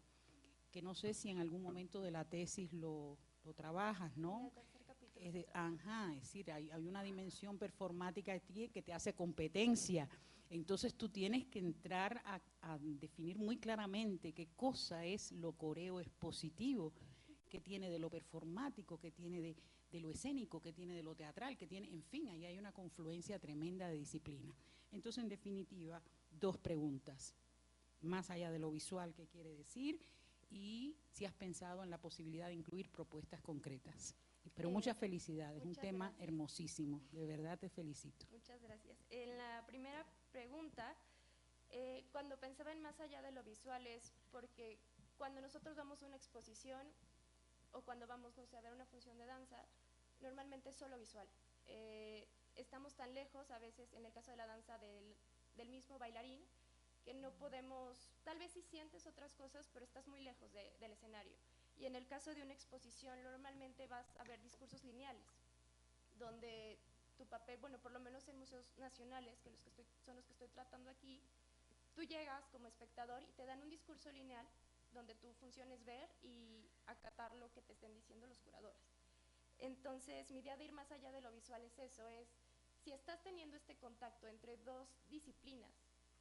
que no sé si en algún momento de la tesis lo trabajas, ¿no? En el tercer capítulo. Es decir, hay una dimensión performática de ti que te hace competencia. Entonces tú tienes que entrar a definir muy claramente qué cosa es lo coreo expositivo, qué tiene de lo performático, qué tiene de lo escénico, qué tiene de lo teatral, qué tiene, en fin, ahí hay una confluencia tremenda de disciplina. Entonces, en definitiva, 2 preguntas, más allá de lo visual, ¿qué quiere decir? Y si has pensado en la posibilidad de incluir propuestas concretas. Pero muchas felicidades, un tema gracias. Hermosísimo, de verdad te felicito. Muchas gracias. En la primera pregunta, cuando pensaba en más allá de lo visual es porque cuando nosotros vamos a una exposición o cuando vamos, no sé, a ver una función de danza, normalmente es solo visual. Estamos tan lejos, a veces, en el caso de la danza, del mismo bailarín, que no podemos, tal vez sí sientes otras cosas, pero estás muy lejos del escenario. Y en el caso de una exposición, normalmente vas a ver discursos lineales, donde tu papel, bueno, por lo menos en museos nacionales, que son los que estoy tratando aquí, tú llegas como espectador y te dan un discurso lineal donde tu función es ver y acatar lo que te estén diciendo los curadores. Entonces, mi idea de ir más allá de lo visual es eso, es si estás teniendo este contacto entre 2 disciplinas,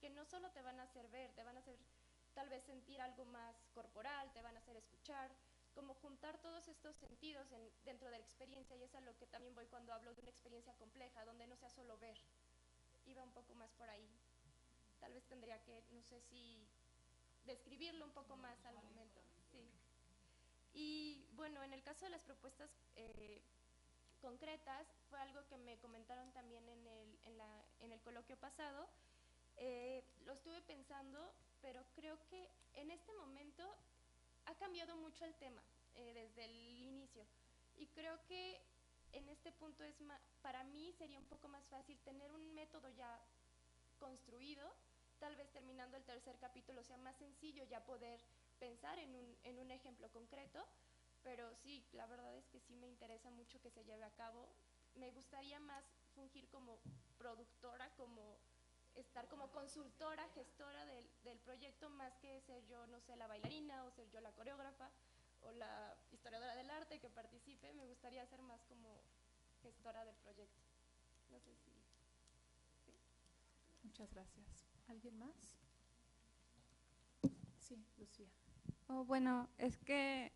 que no solo te van a hacer ver, te van a hacer tal vez sentir algo más corporal, te van a hacer escuchar, como juntar todos estos sentidos dentro de la experiencia, y es a lo que también voy cuando hablo de una experiencia compleja, donde no sea solo ver. Iba un poco más por ahí. Tal vez tendría que, no sé si describirlo un poco más al momento. Sí. Y bueno, en el caso de las propuestas concretas, fue algo que me comentaron también en el coloquio pasado. Lo estuve pensando, pero creo que en este momento ha cambiado mucho el tema desde el inicio. Y creo que en este punto para mí sería un poco más fácil tener un método ya construido, tal vez terminando el tercer capítulo sea más sencillo ya poder pensar en un ejemplo concreto, pero sí, la verdad es que sí me interesa mucho que se lleve a cabo. Me gustaría más fungir como productora, como estar como consultora, gestora del proyecto, más que ser yo, no sé, la bailarina o ser yo la coreógrafa o la historiadora del arte que participe. Me gustaría ser más como gestora del proyecto. No sé si... ¿sí? Muchas gracias. ¿Alguien más? Sí, Lucía. Oh, bueno, es que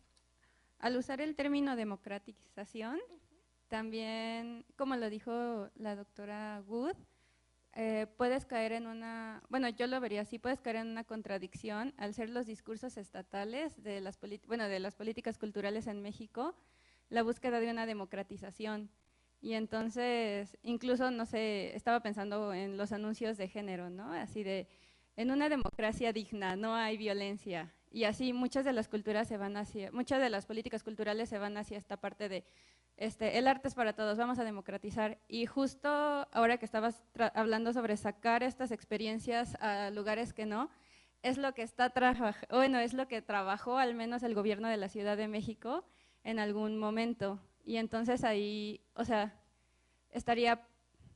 al usar el término democratización, también, como lo dijo la doctora Wood, puedes caer en una, bueno, yo lo vería así, puedes caer en una contradicción al ser los discursos estatales de las políticas culturales en México, la búsqueda de una democratización. Y entonces, incluso, no sé, estaba pensando en los anuncios de género, ¿no? Así de, en una democracia digna no hay violencia. Y así muchas de las culturas se van hacia, muchas de las políticas culturales se van hacia esta parte de, el arte es para todos, vamos a democratizar. Y justo ahora que estabas hablando sobre sacar estas experiencias a lugares que no, es lo que es lo que trabajó al menos el gobierno de la Ciudad de México en algún momento. Y entonces ahí, o sea, estaría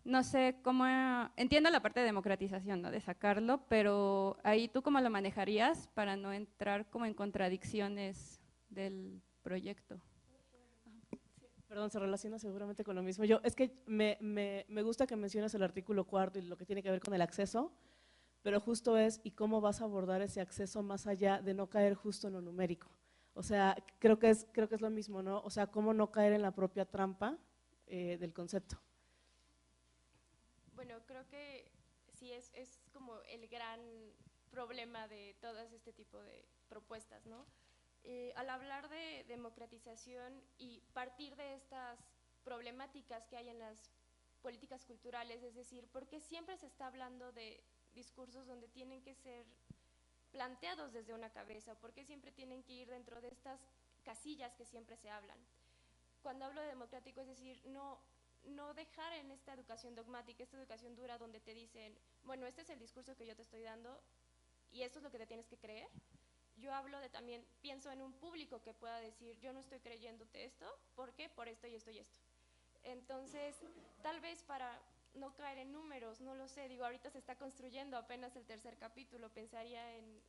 no sé cómo, entiendo la parte de democratización, ¿no? De sacarlo, pero ahí tú cómo lo manejarías para no entrar como en contradicciones del proyecto. Perdón, se relaciona seguramente con lo mismo. Es que me gusta que menciones el artículo 4 y lo que tiene que ver con el acceso, pero justo es, ¿y cómo vas a abordar ese acceso más allá de no caer justo en lo numérico? O sea, creo que es lo mismo, ¿no? O sea, ¿cómo no caer en la propia trampa del concepto? Bueno, creo que sí es como el gran problema de todas este tipo de propuestas, ¿no? Al hablar de democratización y partir de estas problemáticas que hay en las políticas culturales, es decir, porque siempre se está hablando de discursos donde tienen que ser planteados desde una cabeza, porque siempre tienen que ir dentro de estas casillas que siempre se hablan. Cuando hablo de democrático, es decir, no dejar en esta educación dogmática, esta educación dura donde te dicen, bueno, este es el discurso que yo te estoy dando y esto es lo que te tienes que creer. Yo hablo de también, pienso en un público que pueda decir, yo no estoy creyéndote esto, ¿por qué? Por esto y esto y esto. Entonces, tal vez para no caer en números, no lo sé, digo, ahorita se está construyendo apenas el 3er capítulo, pensaría en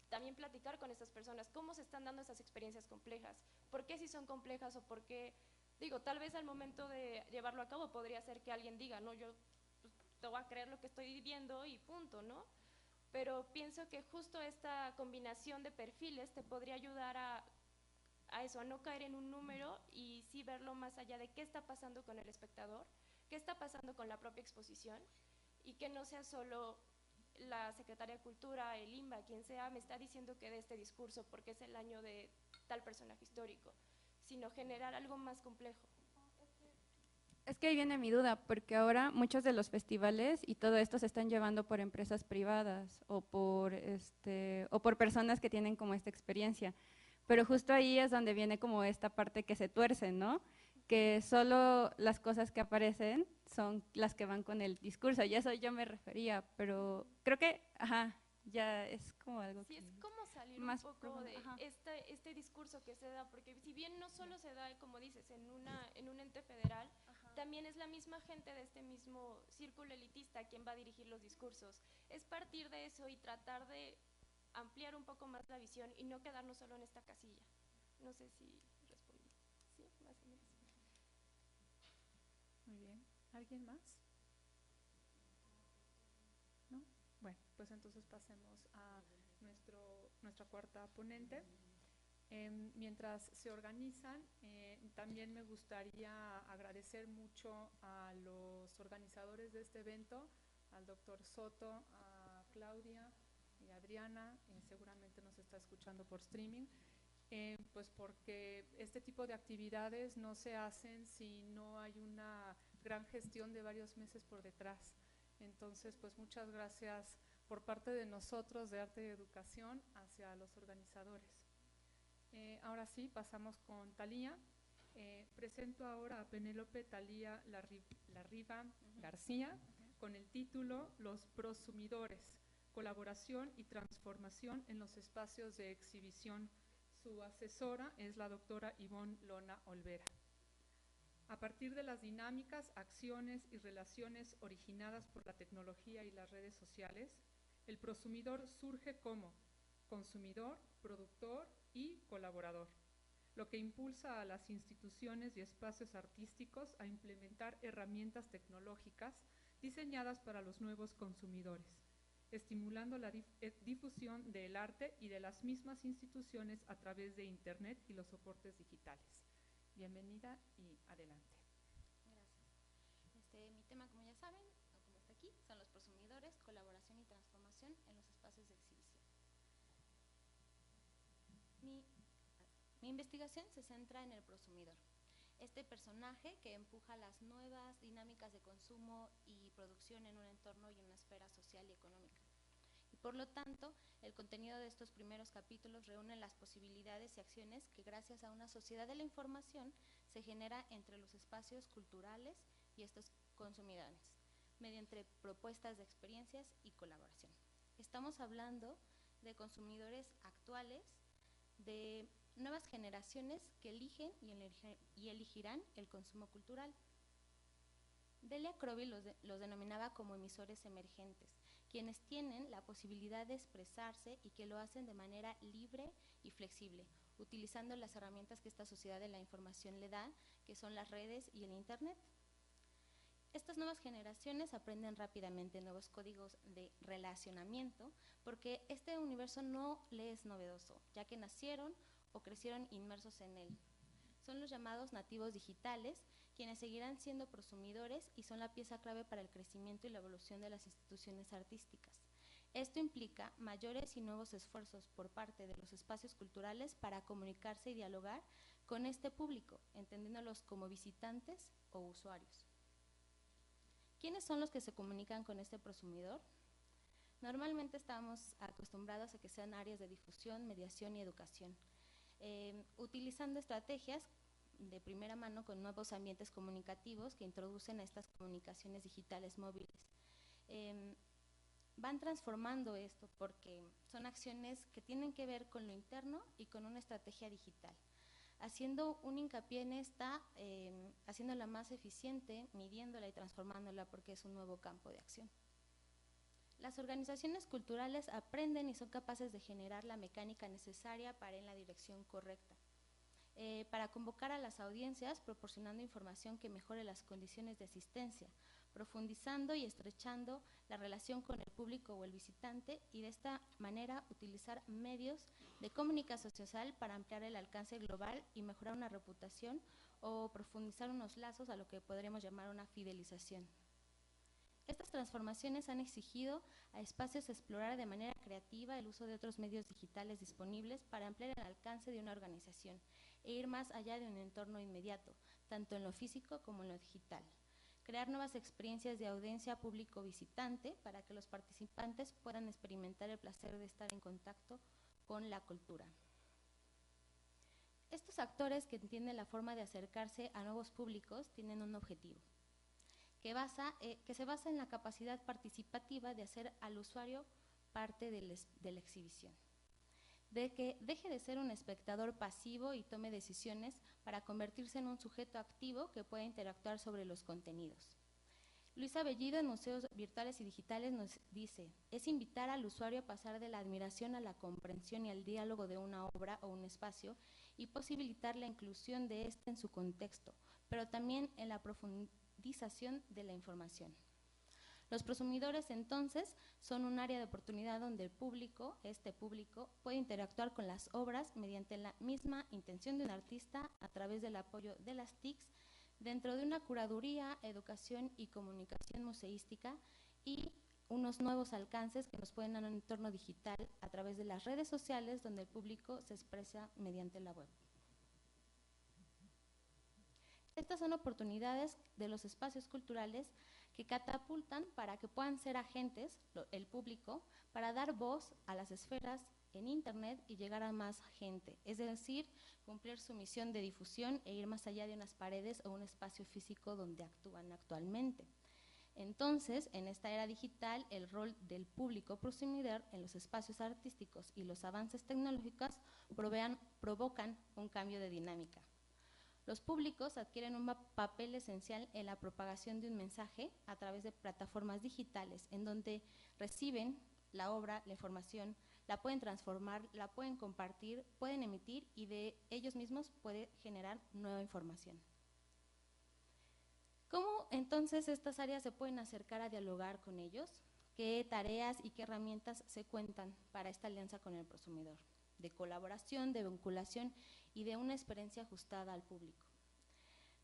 también platicar con estas personas, cómo se están dando esas experiencias complejas, por qué si son complejas o por qué, digo, tal vez al momento de llevarlo a cabo podría ser que alguien diga, no, yo pues, te voy a creer lo que estoy viviendo y punto, ¿no? Pero pienso que justo esta combinación de perfiles te podría ayudar a eso, a no caer en un número y sí verlo más allá de qué está pasando con el espectador, qué está pasando con la propia exposición y que no sea solo la Secretaría de Cultura, el INBA, quien sea, me está diciendo que dé este discurso porque es el año de tal personaje histórico, sino generar algo más complejo. Es que ahí viene mi duda, porque ahora muchos de los festivales y todo esto se están llevando por empresas privadas o por personas que tienen como esta experiencia. Pero justo ahí es donde viene como esta parte que se tuerce, ¿no? Que solo las cosas que aparecen son las que van con el discurso, y a eso yo me refería, pero creo que, ya es como algo sí, que es como salir más un poco profundo, de este discurso que se da, porque si bien no solo se da, como dices, en un ente federal, también es la misma gente de este mismo círculo elitista quien va a dirigir los discursos. Es partir de eso y tratar de ampliar un poco más la visión y no quedarnos solo en esta casilla. No sé si respondí. Sí, más o menos. Muy bien. ¿Alguien más? ¿No? Bueno, pues entonces pasemos a nuestra cuarta ponente. Mientras se organizan, también me gustaría agradecer mucho a los organizadores de este evento, al doctor Soto, a Claudia y a Adriana, seguramente nos está escuchando por streaming, pues porque este tipo de actividades no se hacen si no hay una gran gestión de varios meses por detrás. Entonces, pues muchas gracias por parte de nosotros de Arte y Educación hacia los organizadores. Ahora sí, pasamos con Talía. Presento ahora a Penélope Talía Larriba García con el título Los prosumidores, colaboración y transformación en los espacios de exhibición. Su asesora es la doctora Ivonne Lona Olvera. A partir de las dinámicas, acciones y relaciones originadas por la tecnología y las redes sociales, el prosumidor surge como consumidor, productor y colaborador, lo que impulsa a las instituciones y espacios artísticos a implementar herramientas tecnológicas diseñadas para los nuevos consumidores, estimulando la difusión del arte y de las mismas instituciones a través de Internet y los soportes digitales. Bienvenida y adelante. Gracias. Mi tema, como ya saben, o como está aquí, son los prosumidores, colaboración y transformación en los espacios de exhibición. Mi investigación se centra en el prosumidor, este personaje que empuja las nuevas dinámicas de consumo y producción en un entorno y una esfera social y económica. Y por lo tanto, el contenido de estos primeros capítulos reúne las posibilidades y acciones que gracias a una sociedad de la información se genera entre los espacios culturales y estos consumidores, mediante propuestas de experiencias y colaboración. Estamos hablando de consumidores actuales, de nuevas generaciones que eligen y elegirán el consumo cultural. Delia Crowley los denominaba como emisores emergentes, quienes tienen la posibilidad de expresarse y que lo hacen de manera libre y flexible, utilizando las herramientas que esta sociedad de la información le da, que son las redes y el Internet. Estas nuevas generaciones aprenden rápidamente nuevos códigos de relacionamiento porque este universo no le es novedoso, ya que nacieron o crecieron inmersos en él. Son los llamados nativos digitales, quienes seguirán siendo prosumidores y son la pieza clave para el crecimiento y la evolución de las instituciones artísticas. Esto implica mayores y nuevos esfuerzos por parte de los espacios culturales para comunicarse y dialogar con este público, entendiéndolos como visitantes o usuarios. ¿Quiénes son los que se comunican con este prosumidor? Normalmente estamos acostumbrados a que sean áreas de difusión, mediación y educación, utilizando estrategias de primera mano con nuevos ambientes comunicativos que introducen a estas comunicaciones digitales móviles. Van transformando esto porque son acciones que tienen que ver con lo interno y con una estrategia digital, haciendo un hincapié en esta, haciéndola más eficiente, midiéndola y transformándola porque es un nuevo campo de acción. Las organizaciones culturales aprenden y son capaces de generar la mecánica necesaria para ir en la dirección correcta, para convocar a las audiencias proporcionando información que mejore las condiciones de asistencia, profundizando y estrechando la relación con el público o el visitante y de esta manera utilizar medios de comunicación social para ampliar el alcance global y mejorar una reputación o profundizar unos lazos a lo que podríamos llamar una fidelización. Estas transformaciones han exigido a espacios explorar de manera creativa el uso de otros medios digitales disponibles para ampliar el alcance de una organización e ir más allá de un entorno inmediato, tanto en lo físico como en lo digital. Crear nuevas experiencias de audiencia público-visitante para que los participantes puedan experimentar el placer de estar en contacto con la cultura. Estos actores que entienden la forma de acercarse a nuevos públicos tienen un objetivo, que se basa en la capacidad participativa de hacer al usuario parte de la exhibición, de que deje de ser un espectador pasivo y tome decisiones para convertirse en un sujeto activo que pueda interactuar sobre los contenidos. Luisa Bellido en Museos Virtuales y Digitales nos dice, es invitar al usuario a pasar de la admiración a la comprensión y al diálogo de una obra o un espacio y posibilitar la inclusión de éste en su contexto, pero también en la profundización de la información. Los prosumidores, entonces, son un área de oportunidad donde el público, puede interactuar con las obras mediante la misma intención de un artista a través del apoyo de las TICs dentro de una curaduría, educación y comunicación museística y unos nuevos alcances que nos pueden dar un entorno digital a través de las redes sociales donde el público se expresa mediante la web. Estas son oportunidades de los espacios culturales que catapultan para que puedan ser agentes, el público, para dar voz a las esferas en Internet y llegar a más gente, es decir, cumplir su misión de difusión e ir más allá de unas paredes o un espacio físico donde actúan actualmente. Entonces, en esta era digital, el rol del público prosumidor en los espacios artísticos y los avances tecnológicos provocan un cambio de dinámica. Los públicos adquieren un papel esencial en la propagación de un mensaje a través de plataformas digitales, en donde reciben la obra, la información, la pueden transformar, la pueden compartir, pueden emitir y de ellos mismos puede generar nueva información. ¿Cómo entonces estas áreas se pueden acercar a dialogar con ellos? ¿Qué tareas y qué herramientas se cuentan para esta alianza con el prosumidor? De colaboración, de vinculación y de una experiencia ajustada al público.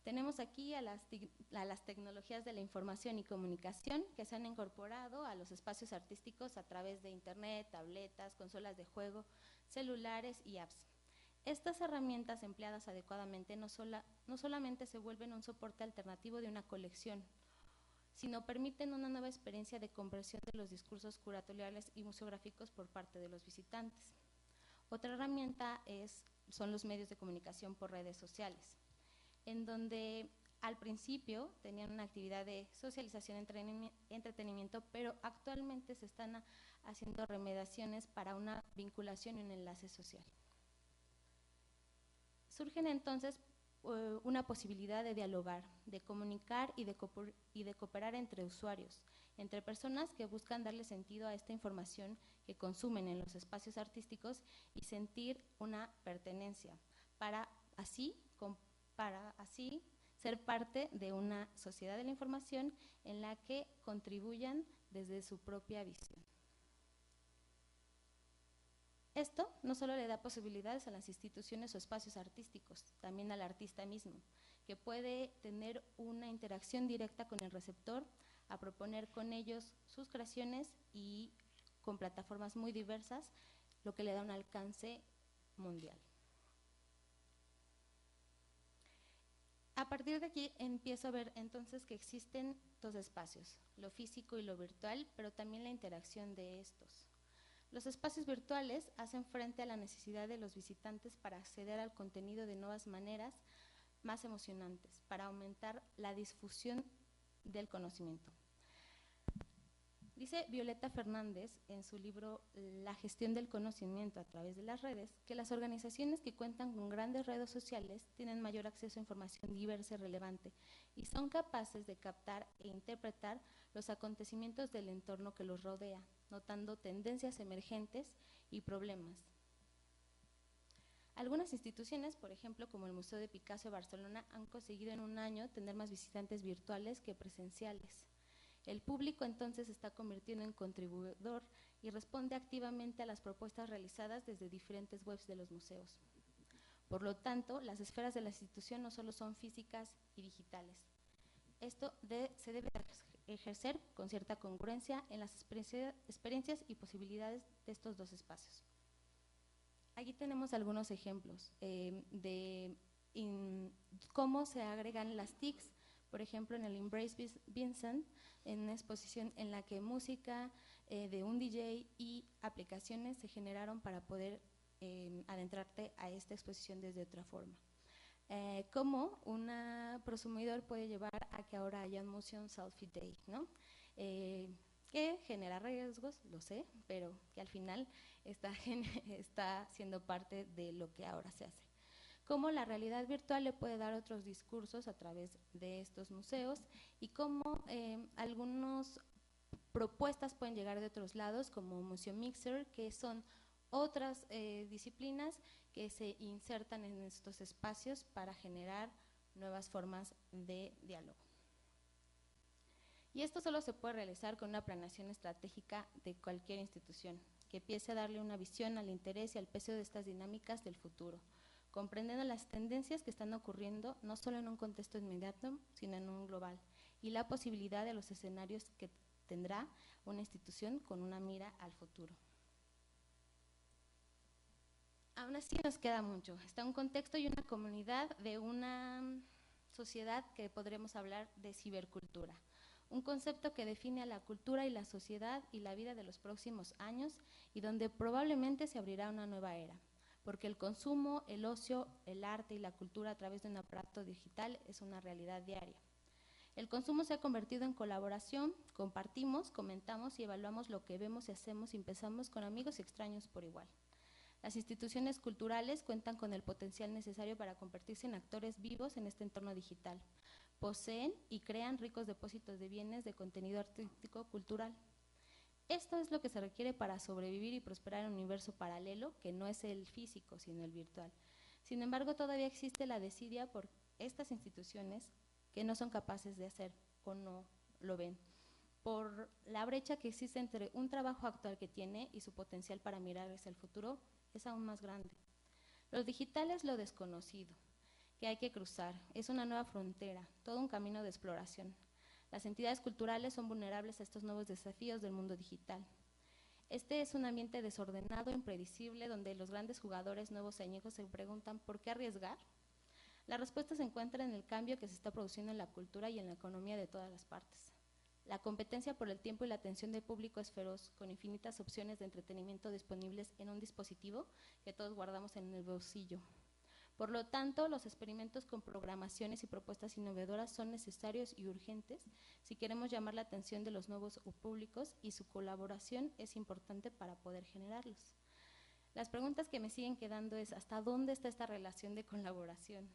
Tenemos aquí a las tecnologías de la información y comunicación que se han incorporado a los espacios artísticos a través de Internet, tabletas, consolas de juego, celulares y apps. Estas herramientas empleadas adecuadamente no solamente se vuelven un soporte alternativo de una colección, sino permiten una nueva experiencia de comprensión de los discursos curatoriales y museográficos por parte de los visitantes. Otra herramienta son los medios de comunicación por redes sociales, en donde al principio tenían una actividad de socialización, entretenimiento, pero actualmente se están haciendo remediaciones para una vinculación y un enlace social. Surgen entonces una posibilidad de dialogar, de comunicar y de cooperar entre usuarios, entre personas que buscan darle sentido a esta información que consumen en los espacios artísticos y sentir una pertenencia, para así ser parte de una sociedad de la información en la que contribuyan desde su propia visión. Esto no solo le da posibilidades a las instituciones o espacios artísticos, también al artista mismo, que puede tener una interacción directa con el receptor, a proponer con ellos sus creaciones y con plataformas muy diversas, lo que le da un alcance mundial. A partir de aquí empiezo a ver entonces que existen dos espacios, lo físico y lo virtual, pero también la interacción de estos. Los espacios virtuales hacen frente a la necesidad de los visitantes para acceder al contenido de nuevas maneras más emocionantes, para aumentar la difusión del conocimiento. Dice Violeta Fernández en su libro La gestión del conocimiento a través de las redes, que las organizaciones que cuentan con grandes redes sociales tienen mayor acceso a información diversa y relevante y son capaces de captar e interpretar los acontecimientos del entorno que los rodea, notando tendencias emergentes y problemas. Algunas instituciones, por ejemplo, como el Museo de Picasso de Barcelona, han conseguido en un año tener más visitantes virtuales que presenciales. El público entonces se está convirtiendo en contribuidor y responde activamente a las propuestas realizadas desde diferentes webs de los museos. Por lo tanto, las esferas de la institución no solo son físicas y digitales. Esto se debe ejercer con cierta congruencia en las experiencias y posibilidades de estos dos espacios. Aquí tenemos algunos ejemplos de cómo se agregan las TICs, por ejemplo, en el Embrace Vincent, en una exposición en la que música de un DJ y aplicaciones se generaron para poder adentrarte a esta exposición desde otra forma. Cómo un prosumidor puede llevar a que ahora haya un Museum Selfie Day, ¿no? Que genera riesgos, lo sé, pero que al final está siendo parte de lo que ahora se hace. Cómo la realidad virtual le puede dar otros discursos a través de estos museos y cómo algunas propuestas pueden llegar de otros lados, como Museo Mixer, que son otras disciplinas que se insertan en estos espacios para generar nuevas formas de diálogo. Y esto solo se puede realizar con una planeación estratégica de cualquier institución, que empiece a darle una visión al interés y al peso de estas dinámicas del futuro, comprendiendo las tendencias que están ocurriendo no solo en un contexto inmediato, sino en un global, y la posibilidad de los escenarios que tendrá una institución con una mira al futuro. Aún así nos queda mucho. Está un contexto y una comunidad de una sociedad que podremos hablar de cibercultura, un concepto que define a la cultura y la sociedad y la vida de los próximos años y donde probablemente se abrirá una nueva era, porque el consumo, el ocio, el arte y la cultura a través de un aparato digital es una realidad diaria. El consumo se ha convertido en colaboración, compartimos, comentamos y evaluamos lo que vemos y hacemos y empezamos con amigos y extraños por igual. Las instituciones culturales cuentan con el potencial necesario para convertirse en actores vivos en este entorno digital. Poseen y crean ricos depósitos de bienes de contenido artístico cultural. Esto es lo que se requiere para sobrevivir y prosperar en un universo paralelo que no es el físico, sino el virtual. Sin embargo, todavía existe la desidia por estas instituciones que no son capaces de hacer o no lo ven, por la brecha que existe entre un trabajo actual que tiene y su potencial para mirar hacia el futuro es aún más grande. Lo digital es lo desconocido, que hay que cruzar, es una nueva frontera, todo un camino de exploración. Las entidades culturales son vulnerables a estos nuevos desafíos del mundo digital. Este es un ambiente desordenado, impredecible, donde los grandes jugadores nuevos y añejos se preguntan ¿por qué arriesgar? La respuesta se encuentra en el cambio que se está produciendo en la cultura y en la economía de todas las partes. La competencia por el tiempo y la atención del público es feroz, con infinitas opciones de entretenimiento disponibles en un dispositivo que todos guardamos en el bolsillo. Por lo tanto, los experimentos con programaciones y propuestas innovadoras son necesarios y urgentes si queremos llamar la atención de los nuevos públicos y su colaboración es importante para poder generarlos. Las preguntas que me siguen quedando es ¿hasta dónde está esta relación de colaboración?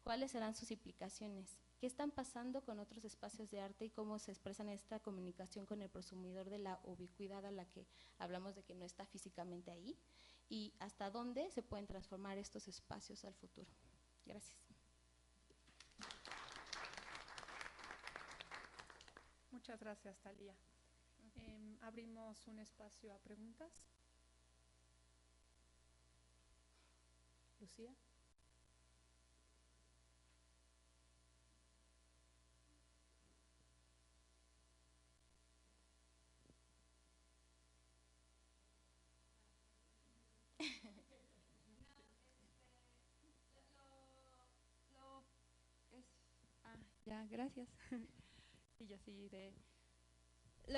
¿Cuáles serán sus implicaciones? ¿Qué están pasando con otros espacios de arte y cómo se expresan esta comunicación con el prosumidor de la ubicuidad a la que hablamos de que no está físicamente ahí? ¿Y hasta dónde se pueden transformar estos espacios al futuro? Gracias. Muchas gracias, Talía. Abrimos un espacio a preguntas. Lucía. Ya, gracias. Y yo sí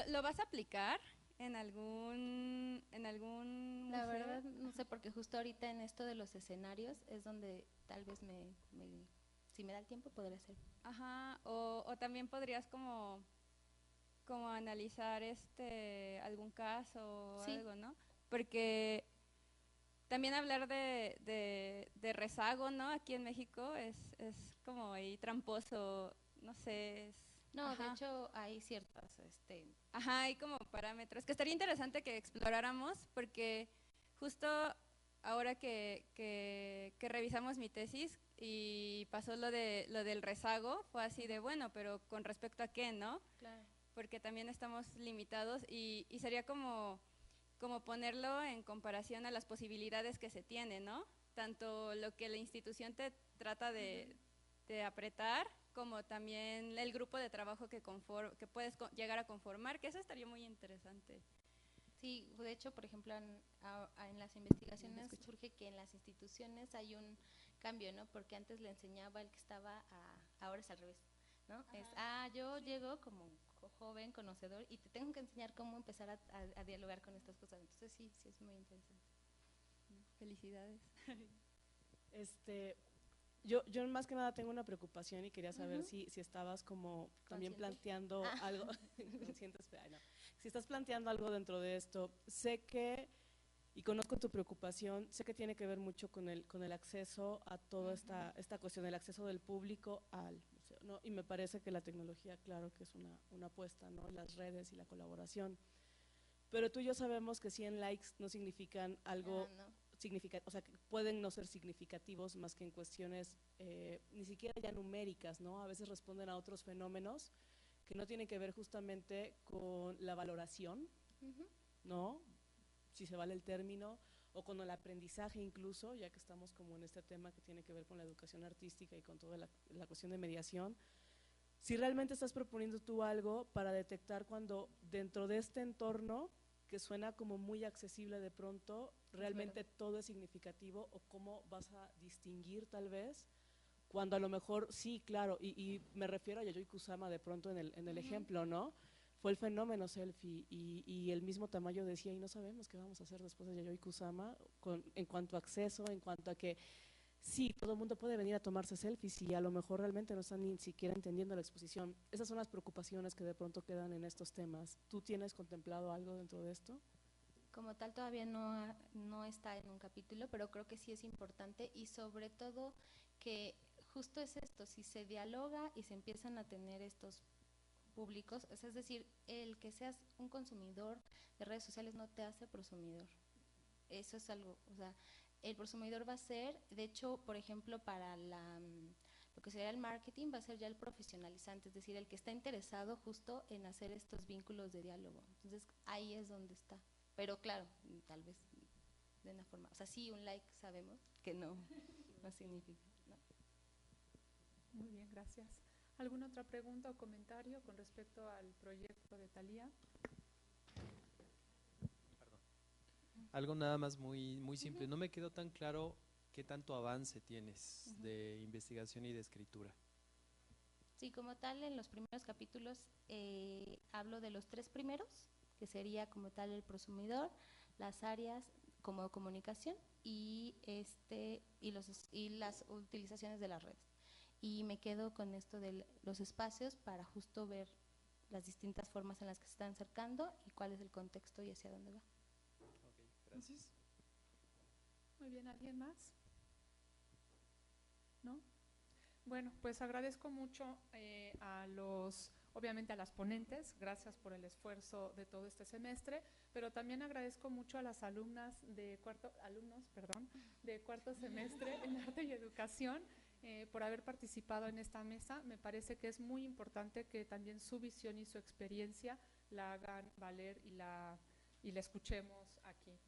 ¿Lo vas a aplicar en algún La museo? verdad, no sé, porque justo ahorita en esto de los escenarios es donde tal vez si me da el tiempo, podría ser. Ajá, o también podrías como analizar algún caso o Sí. algo, ¿no? Porque también hablar de rezago, ¿no? Aquí en México es como ahí tramposo, no sé. No, de ajá. hecho hay ciertas, Ajá, hay como parámetros que estaría interesante que exploráramos, porque justo ahora que revisamos mi tesis y pasó lo del rezago, fue así de bueno, pero ¿con respecto a qué, no? Claro. Porque también estamos limitados y sería como ponerlo en comparación a las posibilidades que se tienen, ¿no? Tanto lo que la institución te trata de apretar, como también el grupo de trabajo que puedes llegar a conformar, que eso estaría muy interesante. Sí, de hecho, por ejemplo, en las investigaciones surge que en las instituciones hay un cambio, ¿no? Porque antes le enseñaba el que estaba ahora es al revés, ¿no? Yo llego como joven, conocedor, y te tengo que enseñar cómo empezar a dialogar con estas cosas. Entonces sí es muy interesante. Felicidades. Yo más que nada tengo una preocupación y quería saber si estabas como también planteando algo, si estás planteando algo dentro de esto. Sé que, y conozco tu preocupación, sé que tiene que ver mucho con el acceso a toda esta cuestión, el acceso del público al museo, ¿no? Y me parece que la tecnología, claro que es una apuesta, ¿no? Las redes y la colaboración. Pero tú y yo sabemos que 100 likes no significan algo, o sea, que pueden no ser significativos más que en cuestiones ni siquiera ya numéricas, ¿no? A veces responden a otros fenómenos que no tienen que ver justamente con la valoración, ¿no? Si se vale el término, o con el aprendizaje incluso, ya que estamos como en este tema que tiene que ver con la educación artística y con toda la cuestión de mediación. Si realmente estás proponiendo tú algo para detectar cuando dentro de este entorno, que suena como muy accesible de pronto, realmente todo es significativo, o cómo vas a distinguir tal vez, cuando a lo mejor, sí, claro, y me refiero a Yayoi Kusama de pronto en el ejemplo, ¿no? Fue el fenómeno selfie y el mismo Tamayo decía, y no sabemos qué vamos a hacer después de Yayoi Kusama en cuanto a acceso, en cuanto a que sí, todo el mundo puede venir a tomarse selfies y a lo mejor realmente no están ni siquiera entendiendo la exposición. Esas son las preocupaciones que de pronto quedan en estos temas. ¿Tú tienes contemplado algo dentro de esto? Como tal todavía no está en un capítulo, pero creo que sí es importante, y sobre todo que justo es esto, si se dialoga y se empiezan a tener estos públicos, es decir, el que seas un consumidor de redes sociales no te hace prosumidor. Eso es algo, o sea, el prosumidor va a ser, de hecho, por ejemplo, para lo que sería el marketing, va a ser ya el profesionalizante, es decir, el que está interesado justo en hacer estos vínculos de diálogo. Entonces, ahí es donde está. Pero claro, tal vez de una forma, o sea, sí, un like sabemos que no significa, ¿no? Muy bien, gracias. ¿Alguna otra pregunta o comentario con respecto al proyecto de Talía? Algo nada más muy simple. No me quedó tan claro qué tanto avance tienes de investigación y de escritura. Sí, como tal, en los primeros capítulos hablo de los 3 primeros, que sería como tal el prosumidor, las áreas como comunicación y las utilizaciones de las redes. Y me quedo con esto de los espacios para justo ver las distintas formas en las que se están acercando y cuál es el contexto y hacia dónde va. Gracias. Muy bien, ¿alguien más? ¿No? Bueno, pues agradezco mucho obviamente a las ponentes, gracias por el esfuerzo de todo este semestre, pero también agradezco mucho a las alumnos de cuarto semestre en Arte y Educación por haber participado en esta mesa. Me parece que es muy importante que también su visión y su experiencia la hagan valer y la escuchemos aquí.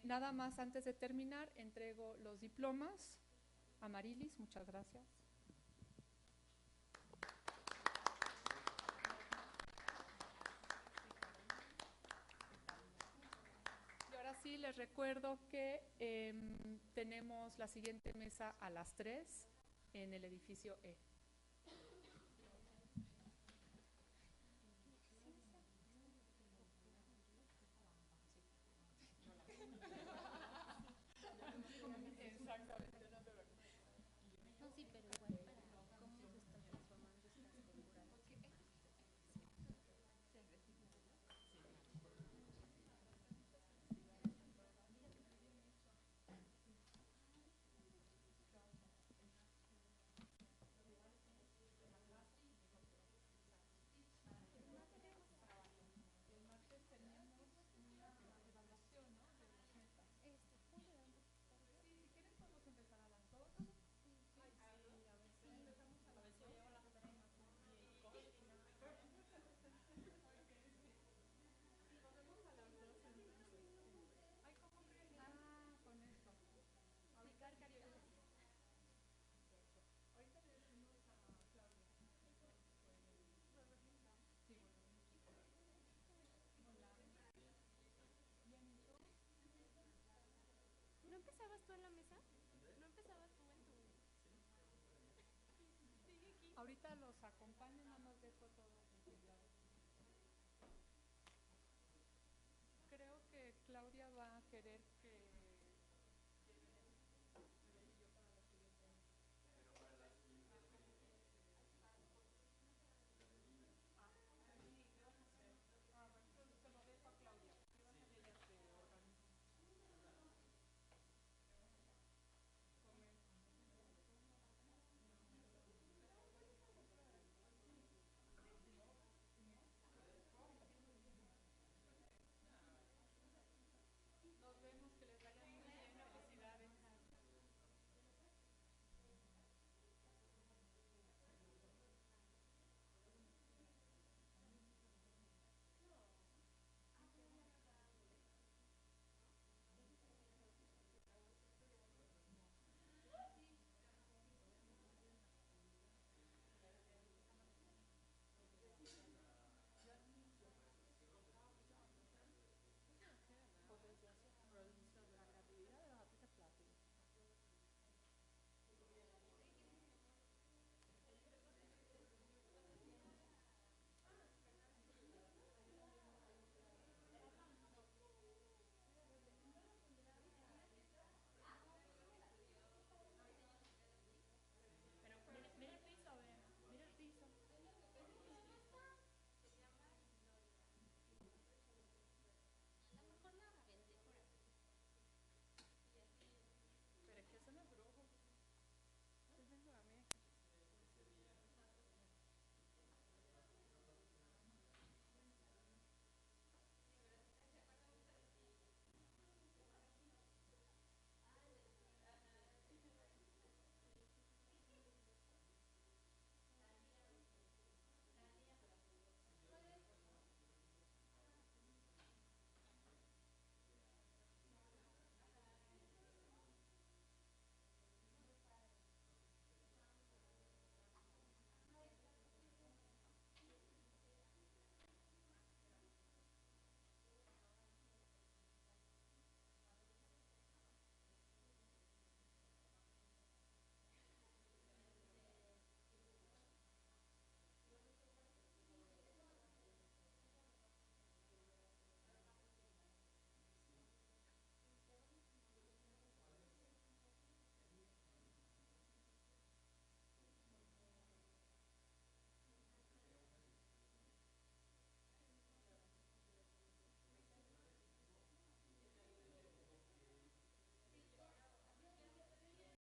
Nada más antes de terminar, entrego los diplomas. Amarilis, muchas gracias. Y ahora sí, les recuerdo que tenemos la siguiente mesa a las 3 en el edificio E. Exactamente, no te preocupes. No, sí, pero igual para cómo se están transformando estas temporadas. El martes tenemos una evaluación, ¿no? De las metas. ¿Puedo dar un poquito tarde? Sí, si quieren podemos empezar a las 2. Empezamos a las 2. Podemos a las 2 entonces. Ay, ¿cómo crees? Ah, con esto. Ahorita le decimos a Claudia. Sí, ¿No empezabas tú en la mesa? ¿No empezabas tú en tu...? ahorita los acompañan a